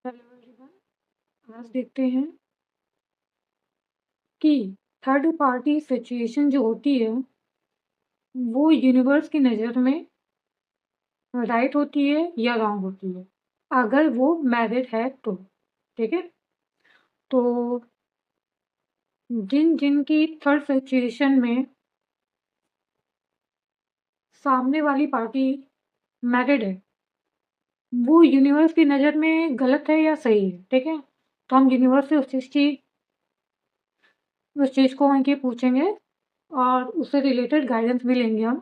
Hello everyone. आज देखते हैं कि थर्ड पार्टी सिचुएशन जो होती है वो यूनिवर्स की नज़र में राइट होती है या रॉन्ग होती है, अगर वो मैरिड है तो। ठीक है, तो जिनकी थर्ड सिचुएशन में सामने वाली पार्टी मैरिड है वो यूनिवर्स की नज़र में गलत है या सही है। ठीक है, तो हम यूनिवर्स से उस चीज़ को उनके पूछेंगे और उससे रिलेटेड गाइडेंस भी लेंगे हम।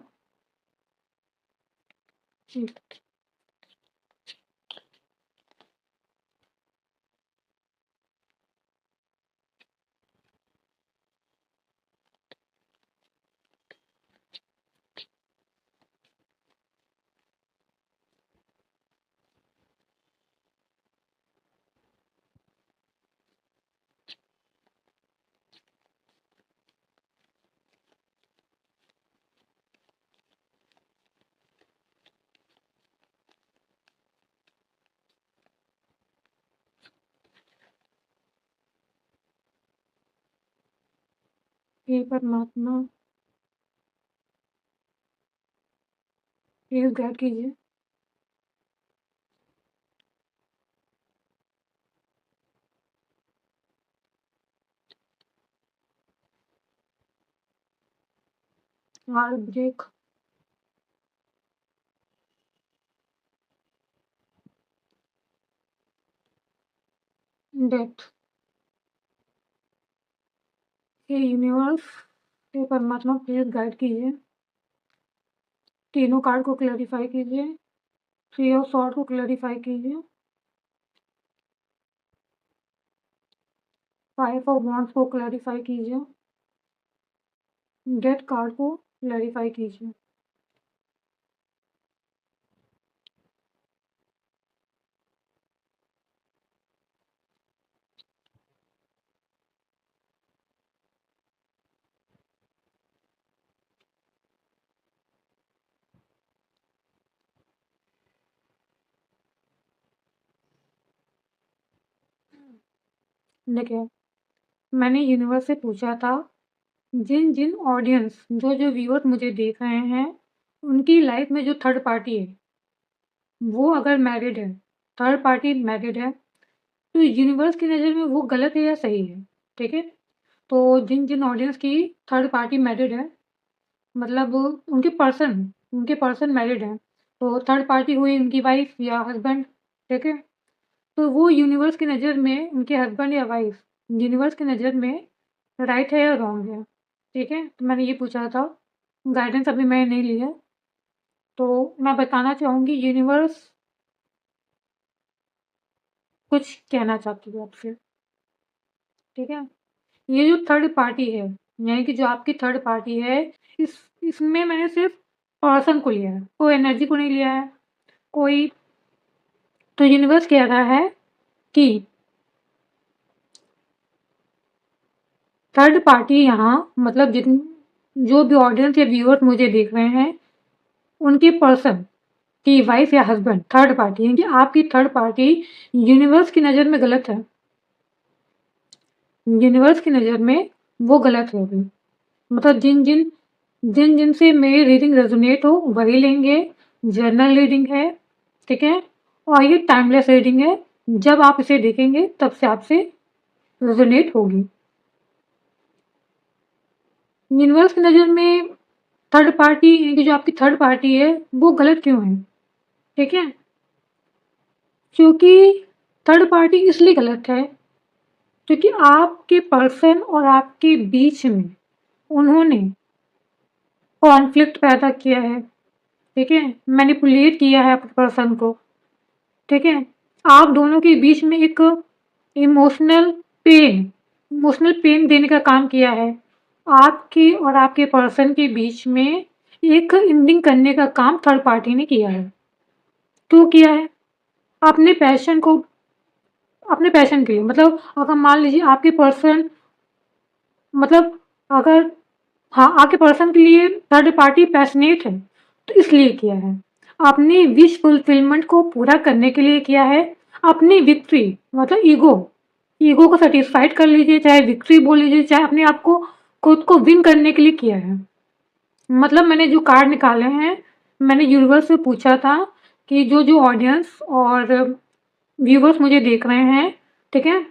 हे परमात्मा, प्लीज गाइड कीजिए। Heart break, death. हे यूनिवर्स, हे परमात्मा, प्लीज गाइड कीजिए। तीनों कार्ड को क्लैरिफाई कीजिए। थ्री ऑफ सॉर्ड को क्लैरिफाई कीजिए। फाइव ऑफ वॉन्ड्स को क्लैरिफाई कीजिए। डेथ कार्ड को क्लैरिफाई कीजिए। देखिए, मैंने यूनिवर्स से पूछा था जिन जिन ऑडियंस जो व्यूअर्स मुझे देख रहे हैं उनकी लाइफ में जो थर्ड पार्टी है वो अगर मैरिड है, थर्ड पार्टी मैरिड है, तो यूनिवर्स की नज़र में वो गलत है या सही है। ठीक है, तो जिन जिन ऑडियंस की थर्ड पार्टी मैरिड है, मतलब उनके पर्सन मैरिड हैं, तो थर्ड पार्टी हुई उनकी वाइफ या हस्बैंड। ठीक है, तो वो यूनिवर्स की नज़र में उनके हस्बैंड या वाइफ यूनिवर्स की नज़र में राइट है या रॉन्ग है। ठीक है, तो मैंने ये पूछा था, गाइडेंस अभी मैंने नहीं ली है, तो मैं बताना चाहूँगी यूनिवर्स कुछ कहना चाहती है आपसे। ठीक है, ये जो थर्ड पार्टी है, यानी कि जो आपकी थर्ड पार्टी है, इसमें मैंने सिर्फ पर्सन को लिया है, कोई एनर्जी को नहीं लिया है कोई। तो यूनिवर्स कह रहा है कि थर्ड पार्टी यहाँ, मतलब जिन जो भी ऑडियंस या व्यूअर्स मुझे देख रहे हैं उनके पर्सन की वाइफ या हस्बैंड थर्ड पार्टी, यानी कि आपकी थर्ड पार्टी यूनिवर्स की नज़र में गलत है। यूनिवर्स की नज़र में वो गलत है अभी, मतलब जिन से मेरी रीडिंग रेजोनेट हो वही लेंगे। जर्नल रीडिंग है, ठीक है, और ये टाइमलेस रीडिंग है, जब आप इसे देखेंगे तब से आपसे रेजोनेट होगी। यूनिवर्स की नज़र में थर्ड पार्टी, यानी जो आपकी थर्ड पार्टी है वो गलत क्यों है। ठीक है, क्योंकि थर्ड पार्टी इसलिए गलत है क्योंकि आपके पर्सन और आपके बीच में उन्होंने कॉन्फ्लिक्ट पैदा किया है। ठीक है, मैनिपुलेट किया है अपने पर्सन को। ठीक है, आप दोनों के बीच में एक इमोशनल पेन इमोशनल पेन देने का काम किया है। आपके और आपके पर्सन के बीच में एक एंडिंग करने का काम थर्ड पार्टी ने किया है। क्यों किया है? अपने पैशन को, अपने पैशन के लिए, मतलब अगर मान लीजिए आपके पर्सन, मतलब अगर, हाँ, आपके पर्सन के लिए थर्ड पार्टी पैशनेट है तो इसलिए किया है, अपनी विश फुलफिलमेंट को पूरा करने के लिए किया है, अपनी विक्ट्री मतलब ईगो को सेटिस्फाइड कर लीजिए, चाहे विक्ट्री बोल लीजिए, चाहे अपने आप को खुद को विन करने के लिए किया है। मतलब मैंने जो कार्ड निकाले हैं, मैंने यूनिवर्स से पूछा था कि जो ऑडियंस और व्यूवर्स मुझे देख रहे हैं, ठीक है,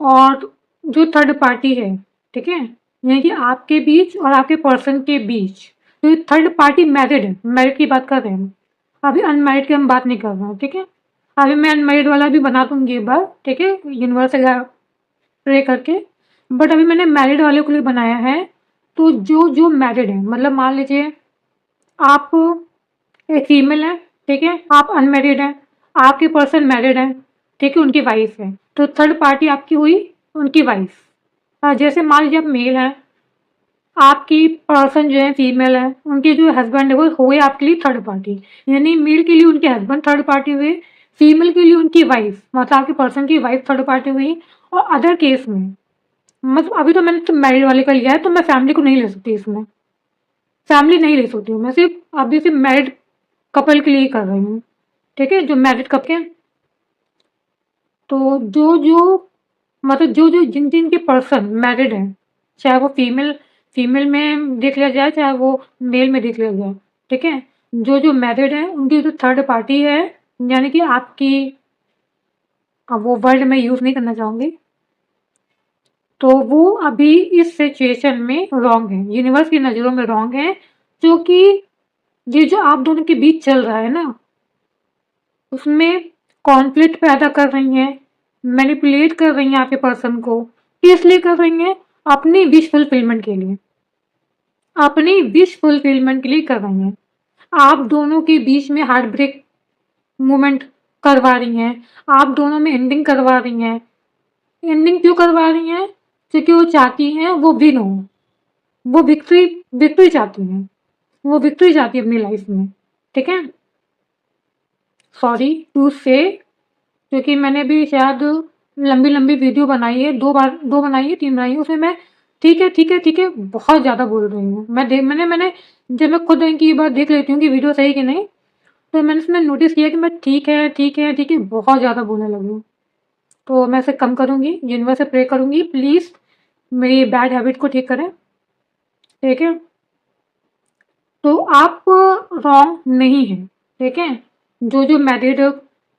और जो थर्ड पार्टी है, ठीक है, यानी कि आपके बीच और आपके पर्सन के बीच तो थर्ड पार्टी मैरिड है, मैरिड की बात कर रहे हैं, अभी अनमैरिड की हम बात नहीं कर रहे हैं, ठीक है। अभी मैं अनमैरिड वाला भी बना दूंगी एक बार, ठीक है, यूनिवर्स से प्रे करके। बट अभी मैंने मैरिड वाले के लिए बनाया है। तो जो जो मैरिड है, मतलब मान लीजिए आप एक फीमेल है, ठीक है, आप अनमैरिड हैं, आपके पर्सन मैरिड है, ठीक है, उनकी वाइफ है, तो थर्ड पार्टी आपकी हुई उनकी वाइफ। जैसे मान लीजिए आप मेल हैं, आपकी पर्सन जो है फीमेल है, उनके जो हस्बैंड है वो हुए आपके लिए थर्ड पार्टी, यानी मेल के लिए उनके हस्बैंड थर्ड पार्टी हुए, फीमेल के लिए उनकी वाइफ मतलब आपके पर्सन की वाइफ थर्ड पार्टी हुई। और अदर केस में मतलब अभी तो मैंने तो मैरिड वाले का लिया है, तो मैं फैमिली को नहीं ले सकती, इसमें फैमिली नहीं ले सकती हूँ, मैं सिर्फ अभी सिर्फ मैरिड कपल के लिए ही कर रही हूँ, ठीक है, जो मैरिड कपल हैं। तो जो जो मतलब जो जो जिन जिन के पर्सन मैरिड हैं, चाहे वो फीमेल फीमेल में देख लिया जाए, चाहे वो मेल में देख लिया जाए, ठीक है, जो जो मैरिड है उनकी जो थर्ड पार्टी है, यानी कि आपकी, अब वो वर्ड मैं यूज़ नहीं करना चाहूँगी, तो वो अभी इस सिचुएशन में रॉन्ग है, यूनिवर्स की नज़रों में रॉन्ग है, क्योंकि ये जो आप दोनों के बीच चल रहा है ना, उसमें कॉन्फ्लिक्ट पैदा कर रही हैं, मैनिपुलेट कर रही हैं आपके पर्सन को। किस लिए कर रही हैं? अपनी विश फुलफिलमेंट के लिए, अपनी विश फुलफिलमेंट के लिए कर रही हैं। आप दोनों के बीच में हार्ट ब्रेक मोमेंट करवा रही हैं, आप दोनों में एंडिंग करवा रही हैं। एंडिंग क्यों करवा रही हैं? क्योंकि वो चाहती हैं वो विन हो, वो विक्ट्री विक्ट्री चाहती हैं, वो विक्ट्री चाहती है अपनी लाइफ में, ठीक है। सॉरी टू से, क्योंकि मैंने भी शायद लंबी लंबी वीडियो बनाई है, दो बनाई है, 3 बनाई है, उसमें मैं ठीक है ठीक है ठीक है बहुत ज़्यादा बोल रही हूँ। मैंने जब मैं खुद की बार देख लेती हूँ कि वीडियो सही कि नहीं, तो मैंने उसमें नोटिस किया कि मैं ठीक है ठीक है ठीक है बहुत ज़्यादा बोलने लगी हूँ। तो मैं इसे कम करूँगी, यूनिवर्स से प्रे करूँगी प्लीज़ मेरी बैड हैबिट को ठीक करें, ठीक है। तो आप रॉन्ग नहीं है, ठीक है। जो जो मैरिड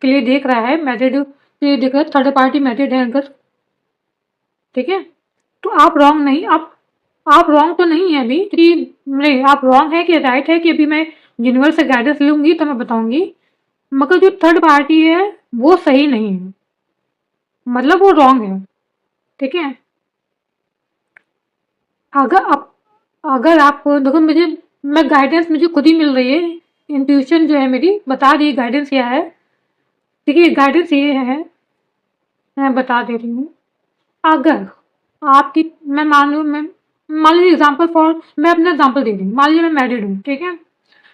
के लिए देख रहा है, मैरिड के लिए देख रहा है, थर्ड पार्टी मैरिड है अगर, ठीक है, तो आप रॉन्ग नहीं, आप रॉन्ग तो नहीं है अभी, क्योंकि नहीं, आप रॉन्ग है कि राइट है कि अभी मैं यूनिवर्स से गाइडेंस लूंगी तो मैं बताऊंगी। मगर जो थर्ड पार्टी है वो सही नहीं है, मतलब वो रॉन्ग है, ठीक है। अगर आप अगर आप देखो, मैं गाइडेंस मुझे खुद ही मिल रही है, इंट्यूशन जो है मेरी बता रही है गाइडेंस क्या है, ठीक है, गाइडेंस ये है, मैं बता दे रही हूँ। अगर आपकी, मैं मान लीजिए एग्जाम्पल फॉर, मैं अपना एग्जाम्पल दे रही हूँ, मान लीजिए मैं मैरिड हूँ, ठीक है,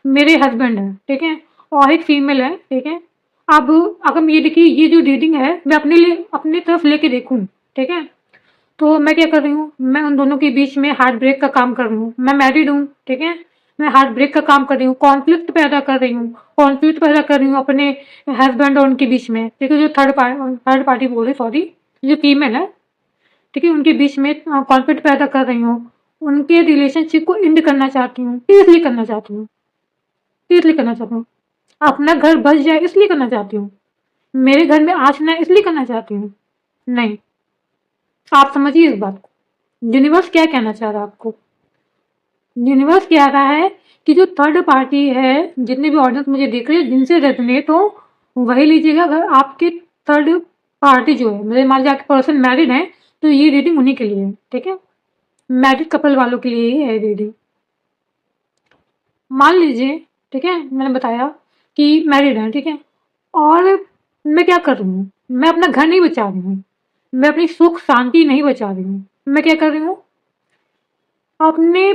मेरे हस्बैंड है, ठीक है, और एक फीमेल है, ठीक है। अब अगर ये देखिए, ये जो रीडिंग है मैं अपने लिए अपनी तरफ लेके देखूँ, ठीक है, तो मैं क्या कर रही हूँ, मैं उन दोनों के बीच में हार्ट ब्रेक का काम कर रही हूँ, मैं मैरिड हूँ, ठीक है, मैं हार्ट ब्रेक का काम कर रही हूँ, कॉन्फ्लिक्ट पैदा कर रही हूँ, कॉन्फ्लिक्ट पैदा कर रही हूँ अपने हस्बैंड और उनके बीच में, ठीक है, जो थर्ड पार्टी बोल रही, सॉरी, जो फीमेल है, ठीक है, उनके बीच में कॉन्फ्लिक्ट पैदा कर रही हूँ, उनके रिलेशनशिप को एंड करना चाहती हूँ, इसलिए करना चाहती हूँ, इसलिए करना चाहती हूँ, अपना घर बस जाए इसलिए करना चाहती हूँ, मेरे घर में आँच ना आए इसलिए करना चाहती हूँ, नहीं। आप समझिए इस बात को, यूनिवर्स क्या कहना चाह रहा है आपको। यूनिवर्स कह रहा है कि जो थर्ड पार्टी है, जितने भी ऑडियंस मुझे देख रहे हैं, जिनसे रेजोनेट हो वही लीजिएगा। अगर आपके थर्ड पार्टी जो है, मेरे मान लीजिए आपके पर्सन मैरिड है, तो ये रीडिंग उन्हीं के लिए है, ठीक है, मैरिड कपल वालों के लिए ही है रीडिंग। मान लीजिए, ठीक है, मैंने बताया कि मैरिड है, ठीक है, और मैं क्या कर रही हूँ, मैं अपना घर नहीं बचा रही हूँ, मैं अपनी सुख शांति नहीं बचा रही हूँ, मैं क्या कर रही हूँ, अपने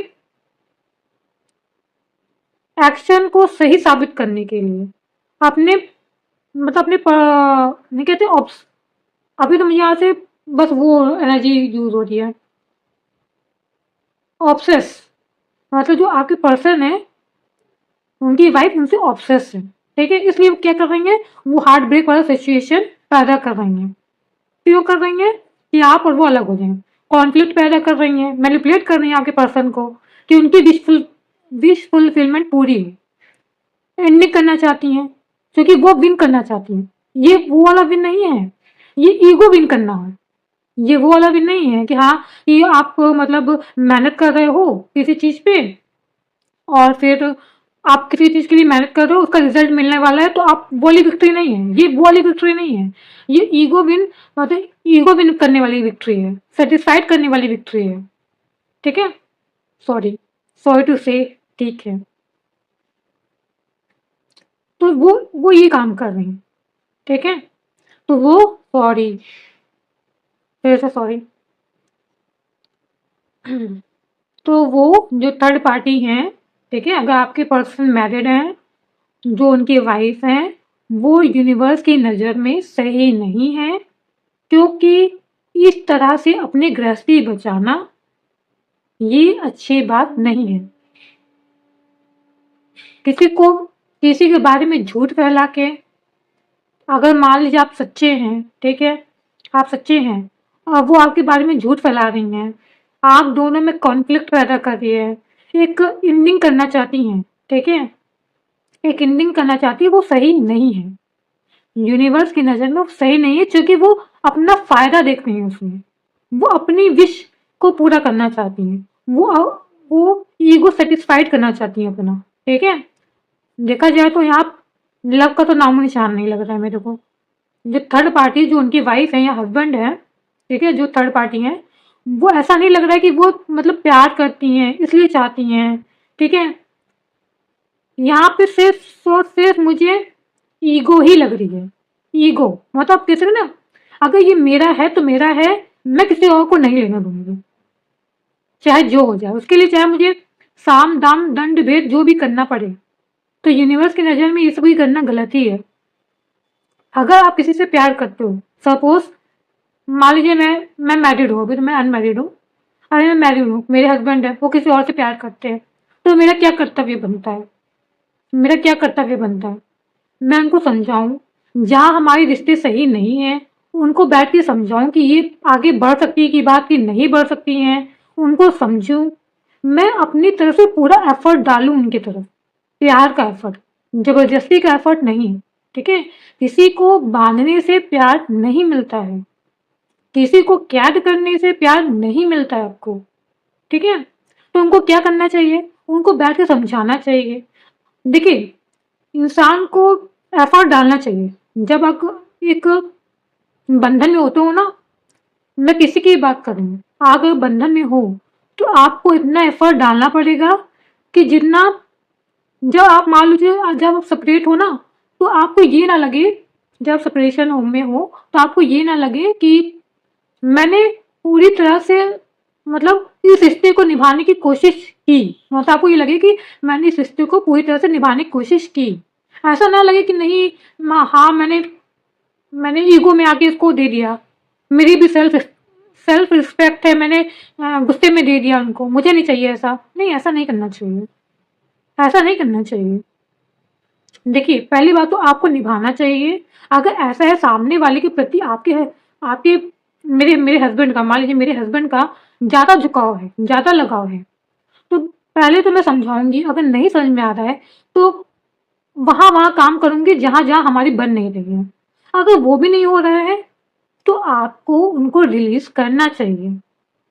एक्शन को सही साबित करने के लिए, अपने मतलब अपने नहीं कहते ऑब्स, अभी तो मुझे यहाँ से बस वो एनर्जी यूज हो रही है, ऑब्सेस, मतलब जो आपके पर्सन है उनकी वाइफ उनसे ऑब्सेस है, ठीक है, इसलिए वो क्या कर रही हैं, वो हार्ट ब्रेक वाला सिचुएशन पैदा कर रही हैं। क्यों कर रही हैं कि आप और वो अलग हो जाएं, कॉन्फ्लिक्ट पैदा कर रही हैं, मैनिपुलेट कर रही हैं आपके पर्सन को कि उनकी विश फुलफिलमेंट पूरी हो, एंडिंग करना चाहती हैं क्योंकि वो विन करना चाहती हैं। ये वो वाला विन नहीं है, ये ईगो विन करना है। ये वो वाला विन नहीं है कि हाँ, ये आप मतलब मेहनत कर रहे हो किसी चीज पे और फिर आप किसी चीज के लिए मेहनत कर रहे हो, उसका रिजल्ट मिलने वाला है, तो आप वो वाली विक्ट्री नहीं है, ये वो वाली विक्ट्री नहीं है। ये ईगो विन मतलब ईगो विन करने वाली विक्ट्री है, सेटिस्फाइड करने वाली विक्ट्री है। ठीक है, सॉरी सॉरी टू से, ठीक है। तो वो ये काम कर रही है, ठीक है। तो वो सॉरी, फिर से सॉरी। तो वो जो थर्ड पार्टी हैं, ठीक है, अगर आपके पर्सन मैरिड हैं, जो उनकी वाइफ हैं, वो यूनिवर्स की नज़र में सही नहीं है, क्योंकि इस तरह से अपनी गृहस्थी बचाना ये अच्छी बात नहीं है। किसी के बारे में झूठ फैला के, अगर मान लीजिए आप सच्चे हैं, ठीक है, आप सच्चे हैं और वो आपके बारे में झूठ फैला रही हैं, आप दोनों में कॉन्फ्लिक्ट पैदा कर रही है, एक एंडिंग करना चाहती हैं, ठीक है, एक एंडिंग करना चाहती है, वो सही नहीं है। यूनिवर्स की नज़र में वो सही नहीं है, क्योंकि वो अपना फायदा देख रही है उसमें, वो अपनी विश को पूरा करना चाहती हैं, वो ईगो सेटिस्फाइड करना चाहती हैं अपना, ठीक है। देखा जाए तो यहाँ लव का तो नामो निशान नहीं लग रहा है मेरे को। जो थर्ड पार्टी, जो उनकी वाइफ है या हस्बैंड है, ठीक है, जो थर्ड पार्टी है, वो ऐसा नहीं लग रहा है कि वो मतलब प्यार करती हैं इसलिए चाहती हैं, ठीक है। यहाँ पे सिर्फ और सिर्फ मुझे ईगो ही लग रही है। ईगो मतलब कैसे ना, अगर ये मेरा है तो मेरा है, मैं किसी और को नहीं लेना दूंगी, चाहे जो हो जाए उसके लिए, चाहे मुझे साम दाम दंड भेद जो भी करना पड़े। तो यूनिवर्स की नज़र में ये सब भी करना गलत ही है। अगर आप किसी से प्यार करते हो, सपोज मान लीजिए मैं मैरिड हूँ, अभी तो मैं अनमैरिड हूँ, अरे मैं मैरिड हूँ, मेरे हस्बैंड है, वो किसी और से प्यार करते हैं, तो मेरा क्या कर्तव्य बनता है, मेरा क्या कर्तव्य बनता है, मैं उनको समझाऊं, जहाँ हमारे रिश्ते सही नहीं है उनको बैठ के समझाऊं कि ये आगे बढ़ सकती है की बात की नहीं बढ़ सकती हैं, उनको समझूं, मैं अपनी तरफ से पूरा एफर्ट डालूं उनकी तरफ, प्यार का एफर्ट, जबरदस्ती का एफर्ट नहीं, ठीक है। किसी को बांधने से प्यार नहीं मिलता है, किसी को कैद करने से प्यार नहीं मिलता है आपको, ठीक है। तो उनको क्या करना चाहिए, उनको बैठ के समझाना चाहिए। देखिए, इंसान को एफर्ट डालना चाहिए। जब आप एक बंधन में होते हो ना, मैं किसी की बात करूँ, आप अगर बंधन में हो तो आपको इतना एफर्ट डालना पड़ेगा कि जितना, जब आप मान लीजिए जब आप सेपरेट हो ना, तो आपको ये ना लगे, जब सेपरेशन में हो तो आपको ये ना लगे कि मैंने पूरी तरह से मतलब इस रिश्ते को निभाने की कोशिश की, मतलब आपको ये लगे कि मैंने इस रिश्ते को पूरी तरह से निभाने की कोशिश की। ऐसा ना लगे कि नहीं, हाँ मैंने ईगो में आके इसको दे दिया, मेरी भी सेल्फ रिस्पेक्ट है, मैंने गुस्से में दे दिया उनको, मुझे नहीं चाहिए ऐसा। नहीं, ऐसा नहीं करना चाहिए, ऐसा नहीं करना चाहिए। देखिए, पहली बात तो आपको निभाना चाहिए। अगर ऐसा है सामने वाले के प्रति आपके मेरे मेरे हस्बैंड का, मान लीजिए मेरे हस्बैंड का ज़्यादा झुकाव है, ज़्यादा लगाव है, तो पहले तो मैं समझाऊंगी, अगर नहीं समझ में आ रहा है तो वहाँ काम करूंगी जहाँ जहाँ हमारी बन नहीं रही है। अगर वो भी नहीं हो रहा है तो आपको उनको रिलीज करना चाहिए।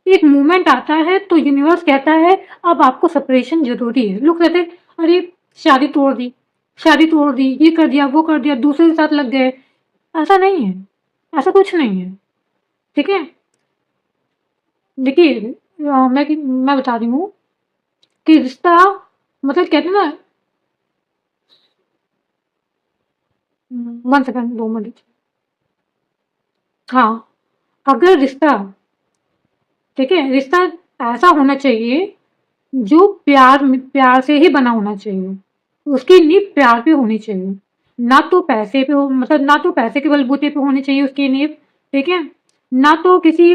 एक मूवमेंट आता है तो यूनिवर्स कहता है अब आपको सेपरेशन जरूरी है। लोग कहते हैं अरे शादी तोड़ दी, शादी तोड़ दी, ये कर दिया, वो कर दिया, दूसरे के साथ लग गए। ऐसा नहीं है, ऐसा कुछ नहीं है, ठीक है। देखिए, मैं बता रही हूँ कि रिश्ता मतलब कहते हैं ना, 1 सेकंड, 2 मिनट। हाँ, अगर रिश्ता, ठीक है, रिश्ता ऐसा होना चाहिए जो प्यार से ही बना होना चाहिए, उसकी नींव प्यार पे होनी चाहिए, ना तो पैसे पे हो, मतलब ना तो पैसे के बलबूते पे होनी चाहिए उसकी नींव, ठीक है, ना तो किसी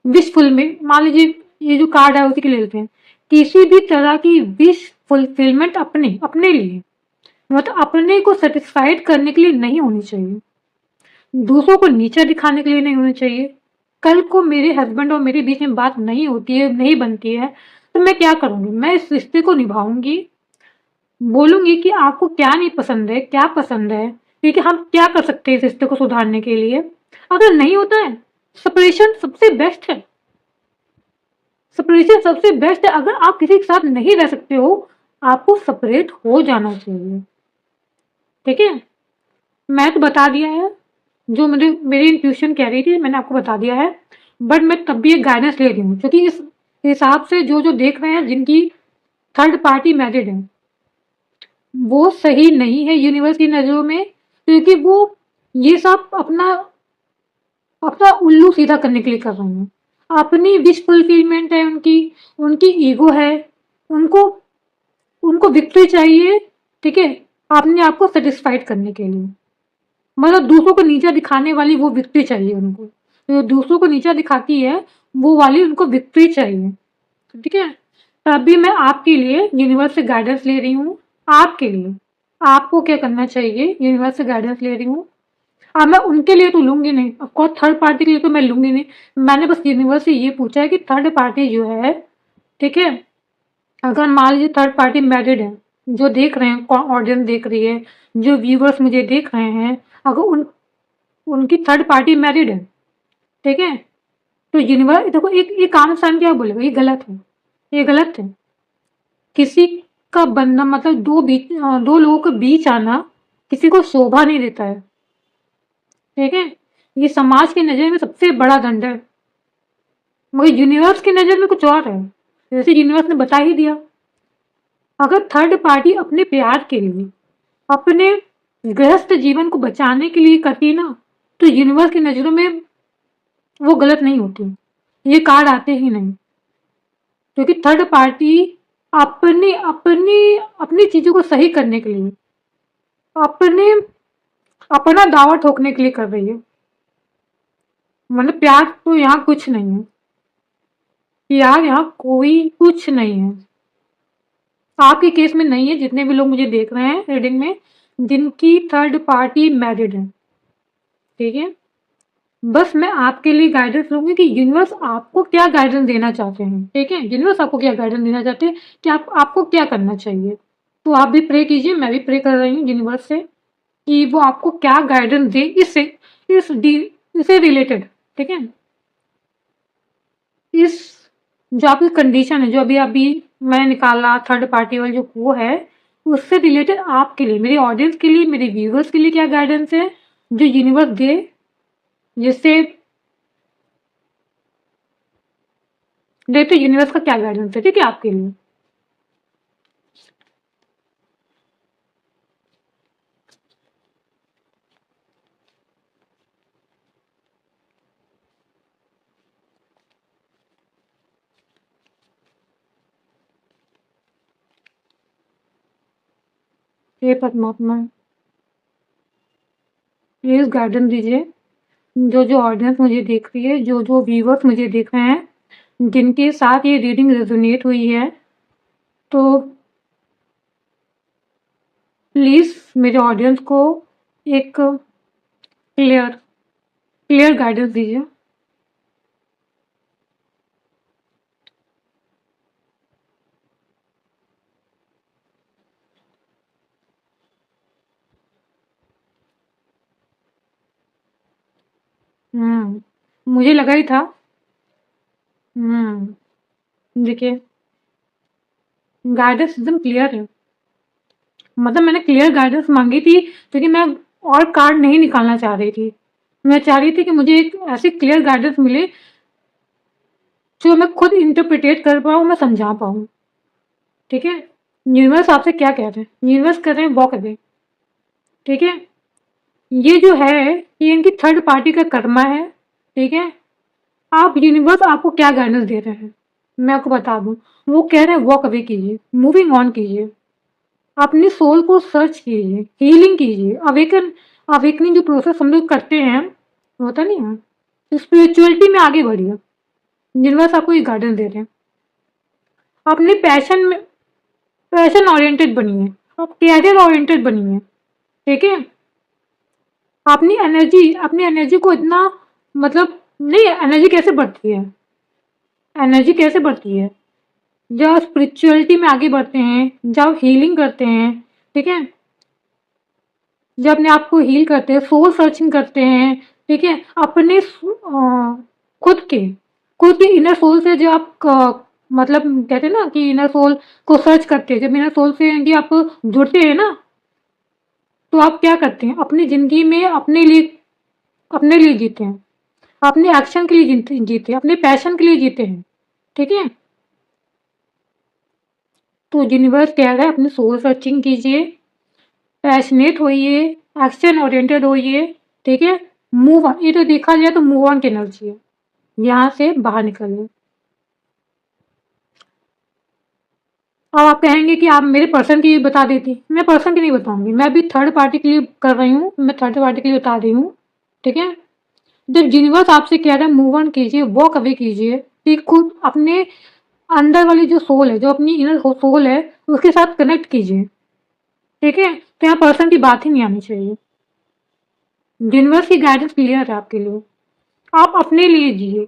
विश में, मान लीजिए ये जो कार्ड है उसी के ले लेते हैं, किसी भी तरह की विश फुलफिलमेंट अपने अपने लिए, मतलब अपने को सेटिस्फाइड करने के लिए नहीं होनी चाहिए, दूसरों को नीचा दिखाने के लिए नहीं होनी चाहिए। कल को मेरे हस्बैंड और मेरे बीच में बात नहीं होती है, नहीं बनती है, तो मैं क्या करूँगी? मैं इस रिश्ते को निभाऊँगी, बोलूँगी कि आपको क्या नहीं पसंद है, क्या पसंद है, ठीक है, हम क्या कर सकते हैं इस रिश्ते को सुधारने के लिए। अगर नहीं होता है, सेपरेशन सबसे बेस्ट है। सेपरेशन सबसे बेस्ट है। अगर आप किसी के साथ नहीं रह सकते हो, आपको सेपरेट हो जाना चाहिए, ठीक है? मैं तो बता दिया है, जो मेरी इंट्यूशन कह रही थी मैंने आपको बता दिया है, बट मैं तब भी एक गाइडेंस ले रही हूँ, क्योंकि इस हिसाब से जो देख रहे हैं जिनकी थर्ड पार्टी मैरिड है, वो सही नहीं है यूनिवर्स की नज़रों में, क्योंकि वो ये सब अपना अपना उल्लू सीधा करने के लिए कर रहे हैं। अपनी विश फुलफिलमेंट है उनकी, उनकी ईगो है, उनको उनको विक्ट्री चाहिए, ठीक है, अपने आप को सेटिस्फाइड करने के लिए। मतलब दूसरों को नीचा दिखाने वाली वो विक्ट्री चाहिए उनको, तो दूसरों को नीचा दिखाती है वो वाली उनको विक्ट्री चाहिए, ठीक है? तभी मैं आपके लिए यूनिवर्स से गाइडेंस ले रही हूँ, आपके लिए। आपको क्या करना चाहिए, यूनिवर्स से गाइडेंस ले रही हूँ। अब मैं उनके लिए तो लूंगी नहीं, ऑफकोर्स थर्ड पार्टी के लिए तो मैं लूंगी नहीं। मैंने बस यूनिवर्स से ये पूछा है कि थर्ड पार्टी जो है, ठीक है, अगर मान लीजिए थर्ड पार्टी मैरिड है, जो देख रहे हैं, ऑडियंस देख रही है, जो व्यूवर्स मुझे देख रहे हैं, अगर उनकी थर्ड पार्टी मैरिड है, ठीक है, तो यूनिवर्स देखो, एक आम इंसान क्या बोलेगा, ये गलत है, ये गलत है। किसी का बनना मतलब दो लोगों के बीच आना किसी को शोभा नहीं देता है, ठीक है? ये समाज की नज़र में सबसे बड़ा दंड है, मगर यूनिवर्स की नज़र में कुछ और है। जैसे यूनिवर्स ने बता ही दिया, अगर थर्ड पार्टी अपने प्यार के लिए, अपने गृहस्थ जीवन को बचाने के लिए करती ना, तो यूनिवर्स की नज़रों में वो गलत नहीं होती, ये कार्ड आते ही नहीं। क्योंकि थर्ड पार्टी अपनी अपनी अपनी चीज़ों को सही करने के लिए, अपने अपना दावा ठोकने के लिए कर रही है। मतलब प्यार तो यहाँ कुछ नहीं है, प्यार यहाँ कोई कुछ नहीं है। आपके केस में नहीं है, जितने भी लोग मुझे देख रहे हैं रीडिंग में, जिनकी थर्ड पार्टी मैरिड है, ठीक है, बस मैं आपके लिए गाइडेंस लूंगी कि यूनिवर्स आपको क्या गाइडेंस देना चाहते हैं, ठीक है, यूनिवर्स आपको क्या गाइडेंस देना चाहते हैं कि आपको क्या करना चाहिए। तो आप भी प्रे कीजिए, मैं भी प्रे कर रही हूँ यूनिवर्स से कि वो आपको क्या गाइडेंस दे इससे रिलेटेड, ठीक है, इस जो आपकी कंडीशन है, जो अभी अभी मैं निकाला थर्ड पार्टी वाली जो वो है, उससे रिलेटेड आपके लिए, मेरे ऑडियंस के लिए, मेरे व्यूवर्स के लिए क्या गाइडेंस है जो यूनिवर्स दे, जिससे देखते यूनिवर्स का क्या गाइडेंस है, ठीक है, आपके लिए। हे परमात्मा, प्लीज गाइडेंस दीजिए, जो ऑडियंस मुझे देख रही है, जो व्यूवर्स मुझे देख रहे हैं, जिनके साथ ये रीडिंग रेजोनेट हुई है, तो प्लीज़ मेरे ऑडियंस को एक क्लियर गाइडेंस दीजिए। मुझे लगा ही था। देखिए, गाइडेंस एकदम क्लियर है। मतलब मैंने क्लियर गाइडेंस मांगी थी, क्योंकि मैं और कार्ड नहीं निकालना चाह रही थी। मैं चाह रही थी कि मुझे एक ऐसी क्लियर गाइडेंस मिले जो मैं खुद इंटरप्रिटेट कर पाऊँ, मैं समझा पाऊँ, ठीक है। यूनिवर्स आपसे क्या कह रहे हैं, यूनिवर्स कह रहे हैं वॉक अवे, ठीक है। ये जो है ये इनकी थर्ड पार्टी का कर्मा है, ठीक है। आप यूनिवर्स आपको क्या गाइडेंस दे रहे हैं मैं आपको बता दूं, वो कह रहे हैं वॉक अवे कीजिए, मूविंग ऑन कीजिए, अपनी सोल को सर्च कीजिए, हीलिंग कीजिए, अवेकनिंग जो प्रोसेस हम लोग करते हैं, होता नहीं है, स्पिरिचुअलिटी में आगे बढ़िए। यूनिवर्स आपको ये गाइडेंस दे रहे हैं, अपने पैशन ओरिएंटेड बनिए, आप कैरियर ओरिएंटेड बनिए, ठीक है। अपनी एनर्जी को इतना, मतलब नहीं, एनर्जी कैसे बढ़ती है, एनर्जी कैसे बढ़ती है, जब स्पिरिचुअलिटी में आगे बढ़ते हैं, जब हीलिंग करते हैं, ठीक है, जब अपने आप को हील करते हैं, सोल सर्चिंग करते हैं, ठीक है, अपने खुद के खुद के इनर सोल से जो आप मतलब कहते हैं ना कि इनर सोल को सर्च करते हैं, जब इनर सोल से कि आप जुड़ते हैं ना, तो आप क्या करते हैं अपनी ज़िंदगी में, अपने लिए जीते हैं, अपने एक्शन के लिए जीते हैं, अपने पैशन के लिए जीते हैं, ठीक है। तो यूनिवर्स कह रहा है अपनी सोल सर्चिंग कीजिए, पैशनेट होइए, एक्शन ओरिएंटेड होइए, ठीक है। मूव ऑन, ये तो देखा जाए तो मूव ऑन की एनर्जी है, यहाँ से बाहर निकलिए। अब आप कहेंगे कि आप मेरे पर्सन की बता देती, मैं पर्सन की नहीं बताऊंगी, मैं भी थर्ड पार्टी के लिए कर रही हूँ, मैं थर्ड पार्टी के लिए बता रही हूँ, ठीक है। जब यूनिवर्स आपसे कह रहा है मूव ऑन कीजिए, वॉक अवे कीजिए, ठीक, खुद अपने अंदर वाली जो सोल है, जो अपनी इनर सोल है, उसके साथ कनेक्ट कीजिए, ठीक है। तो यहाँ पर्सन की बात ही नहीं आनी चाहिए, यूनिवर्स की गाइडेंस क्लियर है आपके लिए, आप अपने लिए जिए।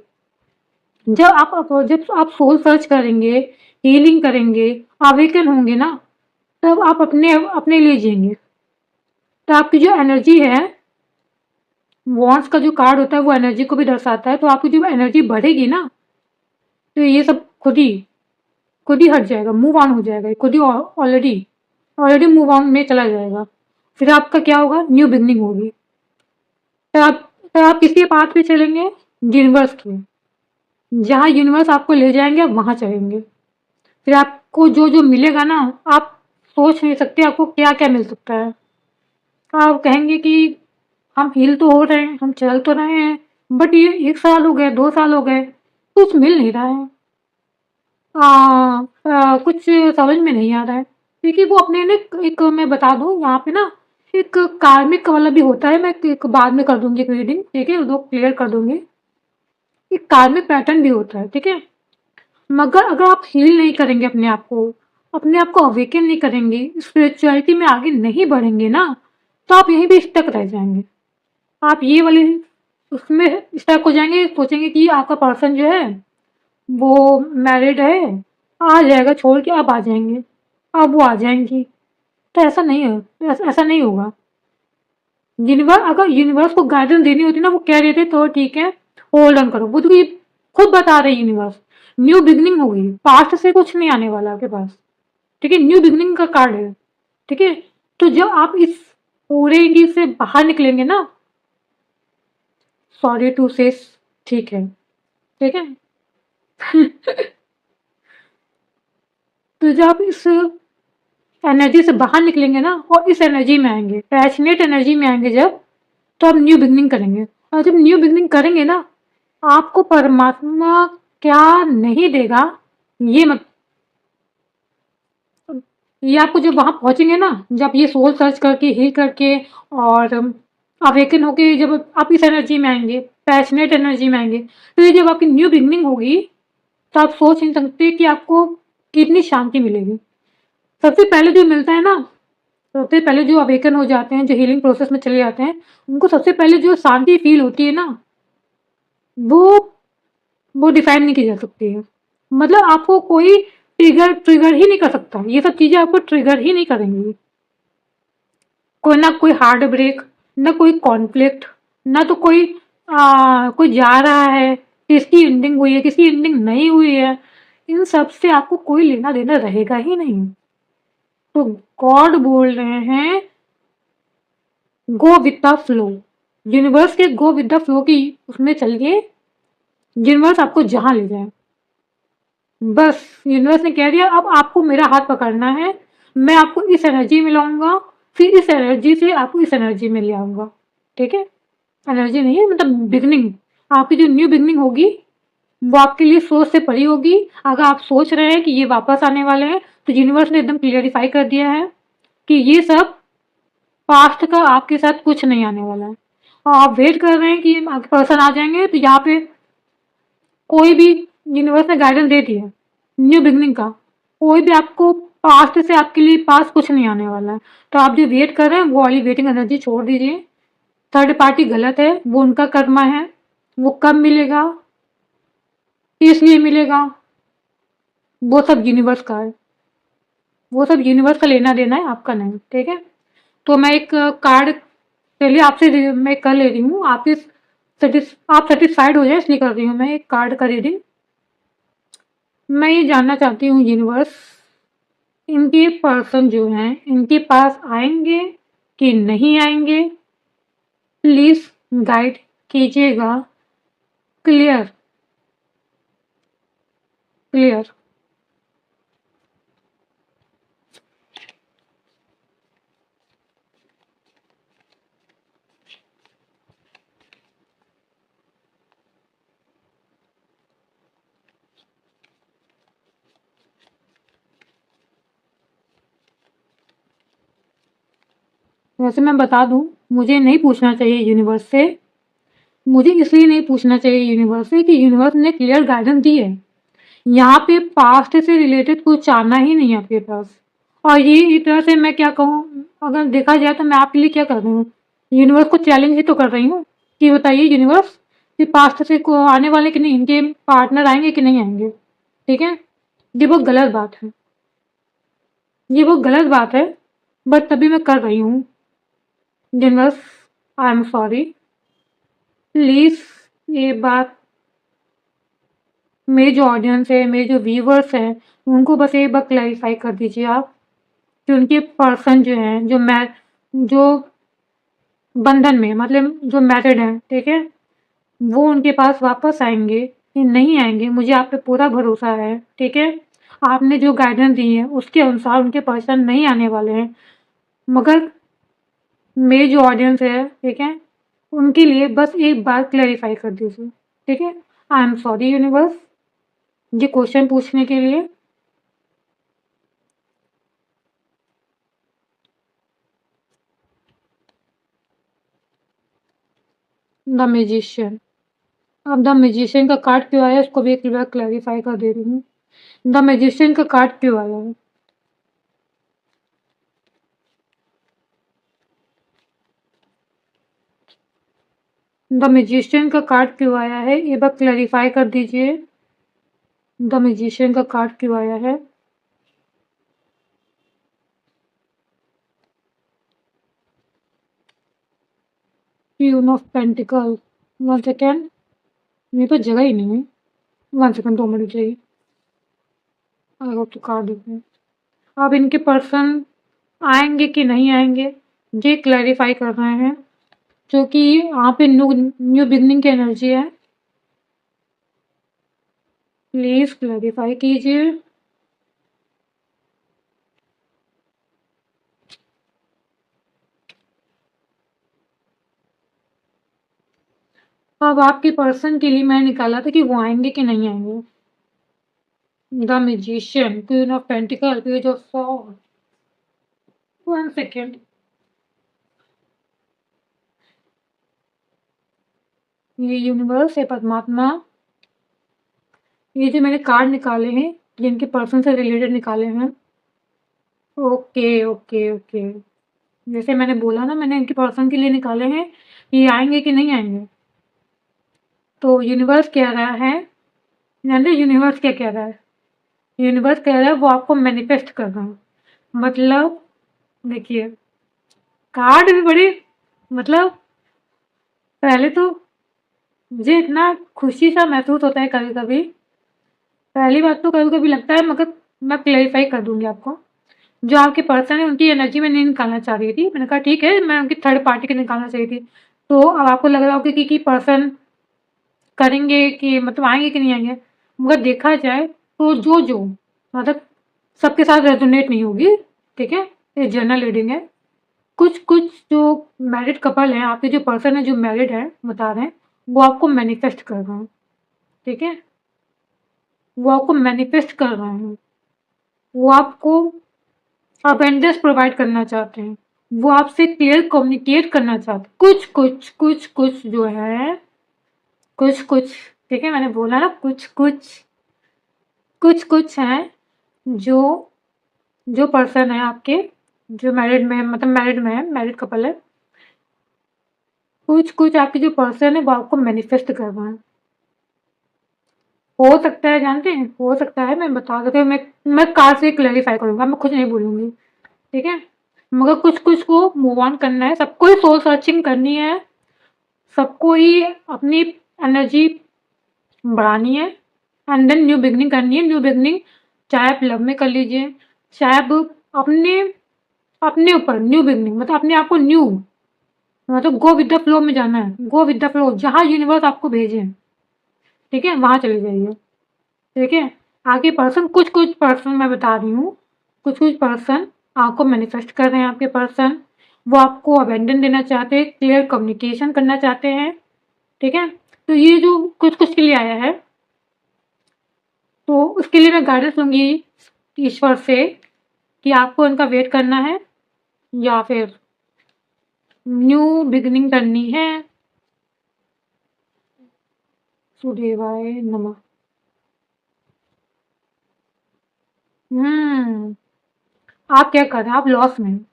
जब आप सोल सर्च करेंगे, हीलिंग करेंगे, अवेकन होंगे ना, तब आप अपने अपने लिए जिएंगे। तो आपकी जो एनर्जी है, वॉन्ट्स का जो कार्ड होता है वो एनर्जी को भी दर्शाता है, तो आपकी जो एनर्जी बढ़ेगी ना, तो ये सब खुद ही हट जाएगा, मूव ऑन हो जाएगा, खुद ही ऑलरेडी ऑलरेडी मूव ऑन में चला जाएगा। फिर आपका क्या होगा, न्यू बिगनिंग होगी। तो आप किसके पाथ पे चलेंगे, यूनिवर्स के, जहाँ यूनिवर्स आपको ले जाएंगे आप वहाँ चलेंगे। फिर आपको जो जो मिलेगा ना, आप सोच नहीं सकते आपको क्या क्या मिल सकता है। आप कहेंगे कि हम हील तो हो रहे हैं, हम चल तो रहे हैं, बट ये 1 साल हो गए, 2 साल हो गए, कुछ मिल नहीं रहा है, कुछ समझ में नहीं आ रहा है, क्योंकि वो अपने ने एक, मैं बता दूं यहाँ पे ना, एक कार्मिक वाला भी होता है, मैं एक बाद में कर दूंगी एक रीडिंग, ठीक है, वो क्लियर कर दूंगी। एक कार्मिक पैटर्न भी होता है, ठीक है। मगर अगर आप हील नहीं करेंगे अपने आप को अवेकन नहीं करेंगे, स्पिरिचुअलिटी में आगे नहीं बढ़ेंगे ना, तो आप यहीं पे स्टक रह जाएंगे। आप ये वाले उसमें स्टक हो जाएंगे, सोचेंगे कि आपका पर्सन जो है वो मैरिड है, आ जाएगा छोड़ के, अब आ जाएंगे, अब वो आ जाएंगी। तो ऐसा नहीं है, ऐसा नहीं होगा। अगर यूनिवर्स को गाइडेंस देनी होती ना, वो कह रहे थे तो ठीक है, होल्ड ऑन करो, वो तो ये खुद बता रहे यूनिवर्स, न्यू बिगनिंग होगी, पास्ट से कुछ नहीं आने वाला आपके पास, ठीक है, न्यू बिगनिंग का कार्ड है, ठीक है। तो जब आप इस पूरे इंडी से बाहर निकलेंगे ना, सॉरी टू से, ठीक है, ठीक है। तो जब आप इस एनर्जी से बाहर निकलेंगे ना, और इस एनर्जी में आएंगे, पैशनेट एनर्जी में आएंगे जब, तो आप न्यू बिगनिंग करेंगे। और जब न्यू बिगनिंग करेंगे ना, आपको परमात्मा क्या नहीं देगा, ये मत ये आपको जब वहां पहुंचेंगे ना, जब ये सोल सर्च करके, हील करके, और अवेकन होके जब आप इस एनर्जी में आएंगे, पैशनेट एनर्जी में आएंगे, तो ये जब आपकी न्यू बिगनिंग होगी, तो आप सोच नहीं सकते कि आपको कितनी शांति मिलेगी। सबसे पहले जो मिलता है ना, सबसे पहले जो अवेकन हो जाते हैं, जो हीलिंग प्रोसेस में चले जाते हैं, उनको सबसे पहले जो शांति फील होती है ना, वो वो डिफाइन नहीं की जा सकती है। मतलब आपको कोई ट्रिगर ही नहीं कर सकता, ये सब चीजें आपको ट्रिगर ही नहीं करेंगी। कोई ना कोई हार्ट ब्रेक, ना कोई कॉन्फ्लिक्ट, ना तो कोई जा रहा है, किसकी एंडिंग हुई है, किसकी एंडिंग नहीं हुई है, इन सब से आपको कोई लेना देना रहेगा ही नहीं। तो गॉड बोल रहे हैं, go with the flow, universe के गो विद द फ्लो की उसमें चलिए, यूनिवर्स आपको जहां ले जाए, बस यूनिवर्स ने कह दिया अब आपको मेरा हाथ पकड़ना है, मैं आपको इस एनर्जी में लाऊंगा, फिर इस एनर्जी से आपको इस एनर्जी में ले आऊंगा, ठीक है। एनर्जी नहीं है, मतलब बिगनिंग, आपकी जो न्यू बिगनिंग होगी वो आपके लिए सोच से परी होगी। अगर आप सोच रहे हैं कि ये वापस आने वाले हैं, तो यूनिवर्स ने एकदम क्लियरिफाई कर दिया है कि ये सब पास्ट का आपके साथ कुछ नहीं आने वाला है, और आप वेट कर रहे हैं कि आपके पर्सन आ जाएंगे। तो यहाँ पे कोई भी यूनिवर्स ने गाइडेंस दे दिया न्यू बिगनिंग का, कोई भी आपको पास्ट से आपके लिए पास कुछ नहीं आने वाला है। तो आप जो वेट कर रहे हैं वो वाली वेटिंग एनर्जी छोड़ दीजिए। थर्ड पार्टी गलत है, वो उनका कर्मा है। वो कब मिलेगा, किस लिए मिलेगा, वो सब यूनिवर्स का है। वो सब यूनिवर्स का लेना देना है, आपका नहीं। ठीक है, तो मैं एक कार्ड चलिए आपसे मैं कर ले रही हूँ। आप सेटिस्फाइड हो जाए इसलिए कर रही हूँ मैं एक कार्ड का रीडिंग। मैं ये जानना चाहती हूँ यूनिवर्स, इनके पर्सन जो हैं इनके पास आएंगे कि नहीं आएंगे, प्लीज गाइड कीजिएगा। Clear clear. वैसे मैं बता दूं, मुझे नहीं पूछना चाहिए यूनिवर्स से। मुझे इसलिए नहीं पूछना चाहिए यूनिवर्स से कि यूनिवर्स ने क्लियर गाइडेंस दी है। यहाँ पे पास्ट से रिलेटेड कुछ आना ही नहीं है आपके पास। और ये एक तरह से मैं क्या कहूँ, अगर देखा जाए तो मैं आपके लिए क्या कर रही हूँ, यूनिवर्स को चैलेंज ही तो कर रही हूँ कि बताइए यूनिवर्स कि पास्ट से को आने वाले कि नहीं, इनके पार्टनर आएंगे कि नहीं आएंगे। ठीक है, ये बहुत गलत बात है, ये बहुत गलत बात है, बट तभी मैं कर रही हूँ। Universe, I am sorry, please ये बात मेरे जो ऑडियंस है, मेरे जो व्यूवर्स हैं, उनको बस एक बार क्लैरिफाई कर दीजिए आप कि उनके पर्सन जो हैं, जो बंधन में मतलब जो मैरिड हैं, ठीक है, वो उनके पास वापस आएंगे कि नहीं आएंगे। मुझे आप पे पूरा भरोसा है। ठीक है, आपने जो गाइडेंस दी है उसके अनुसार उनके पर्सन नहीं आने वाले हैं। मगर मेरी जो ऑडियंस है, ठीक है, उनके लिए बस एक बार क्लैरिफाई कर दीजिए। ठीक है, आई एम सॉरी यूनिवर्स ये क्वेश्चन पूछने के लिए। द मैजिशियन, अब द मैजिशियन का कार्ड क्यों आया इसको भी एक बार क्लैरिफाई कर दे रही हूँ। द मैजिशियन का कार्ड क्यों आया है, द मैजिशियन का कार्ड क्यों आया है, ये बात क्लैरिफाई कर दीजिए। द मैजिशियन का कार्ड क्यों आया है। क्वीन ऑफ पेंटिकल, 1 सेकेंड, मेरे पास जगह ही नहीं है। 1 सेकेंड, 2 मिनट चाहिए। आई होप तो कार्ड देते हैं। अब इनके पर्सन आएंगे कि नहीं आएंगे ये क्लैरिफाई कर रहे हैं, क्योंकि यहाँ पे न्यू बिगनिंग की एनर्जी है। प्लीज क्लैरिफाई कीजिए। अब आपके पर्सन के लिए मैंने निकाला था कि वो आएंगे कि नहीं आएंगे। The magician, queen of pentacle, page of sword. 1 second, ये यूनिवर्स है, परमात्मा, ये जो मैंने कार्ड निकाले हैं जिनके पर्सन से रिलेटेड निकाले हैं। ओके ओके ओके, जैसे मैंने बोला ना, मैंने इनके पर्सन के लिए निकाले हैं, ये आएंगे कि नहीं आएंगे। तो यूनिवर्स कह रहा है, जानते यूनिवर्स क्या कह रहा है, यूनिवर्स कह रहा है वो आपको मैनिफेस्ट कर रहा है। मतलब देखिए, कार्ड भी बड़ी, मतलब पहले तो मुझे इतना खुशी सा महसूस होता है कभी कभी। पहली बात तो कभी कभी लगता है, मगर मैं क्लैरिफाई कर दूंगी आपको। जो आपके पर्सन है उनकी एनर्जी में नहीं निकालना चाह रही थी, मैंने कहा ठीक है, मैं उनकी थर्ड पार्टी की निकालना चाहिए थी। तो अब आपको लग रहा होगा कि पर्सन करेंगे कि मतलब आएंगे कि नहीं आएंगे, मगर देखा जाए तो जो मतलब सबके साथ रेजोनेट नहीं होगी। ठीक है, ये जनरल रीडिंग है। कुछ कुछ जो मैरिड कपल हैं, आपके जो पर्सन है जो मैरिड है बता रहे हैं, वो आपको मैनिफेस्ट कर रहे हैं। ठीक है, वो आपको मैनिफेस्ट कर रहे हैं, वो आपको अबेंडेंस प्रोवाइड करना चाहते हैं, वो आपसे क्लियर कम्युनिकेट करना चाहते हैं। कुछ जो है, कुछ, ठीक है, मैंने बोला ना कुछ कुछ हैं जो जो पर्सन है आपके, जो मैरिड में है, मतलब मैरिड में है, मैरिड कपल है, कुछ आपके जो पर्सन है वो आपको मैनिफेस्ट कर रहा है। हो सकता है, जानते हैं, हो सकता है, मैं बता देती हूँ, मैं कार से क्लैरिफाई करूंगा, मैं कुछ नहीं बोलूंगी, ठीक है। मगर कुछ कुछ को मूव ऑन करना है, सबको ही सोल सर्चिंग करनी है, सबको ही अपनी एनर्जी बढ़ानी है, एंड देन न्यू बिगनिंग करनी है। न्यू बिगनिंग चाहे आप लव में कर लीजिए, चाहे आप अपने अपने ऊपर न्यू बिगनिंग, मतलब अपने आप को न्यू, मतलब गो विद द फ्लो में जाना है, गो विद द फ्लो, जहाँ यूनिवर्स आपको भेजे, ठीक है, वहां चले जाइए, ठीक है। आगे पर्सन, कुछ कुछ पर्सन मैं बता रही हूँ, कुछ कुछ पर्सन आपको मैनिफेस्ट कर रहे हैं, आपके पर्सन वो आपको अबेंडन देना चाहते हैं, क्लियर कम्युनिकेशन करना चाहते हैं, ठीक है। तो ये जो कुछ कुछ के लिए आया है, तो उसके लिए मैं गाइडेंस लूंगी ईश्वर से कि आपको उनका वेट करना है या फिर न्यू बिगनिंग करनी है। सूर्यदेवाय नमः। आप क्या कर रहे हैं, आप लॉस में हैं।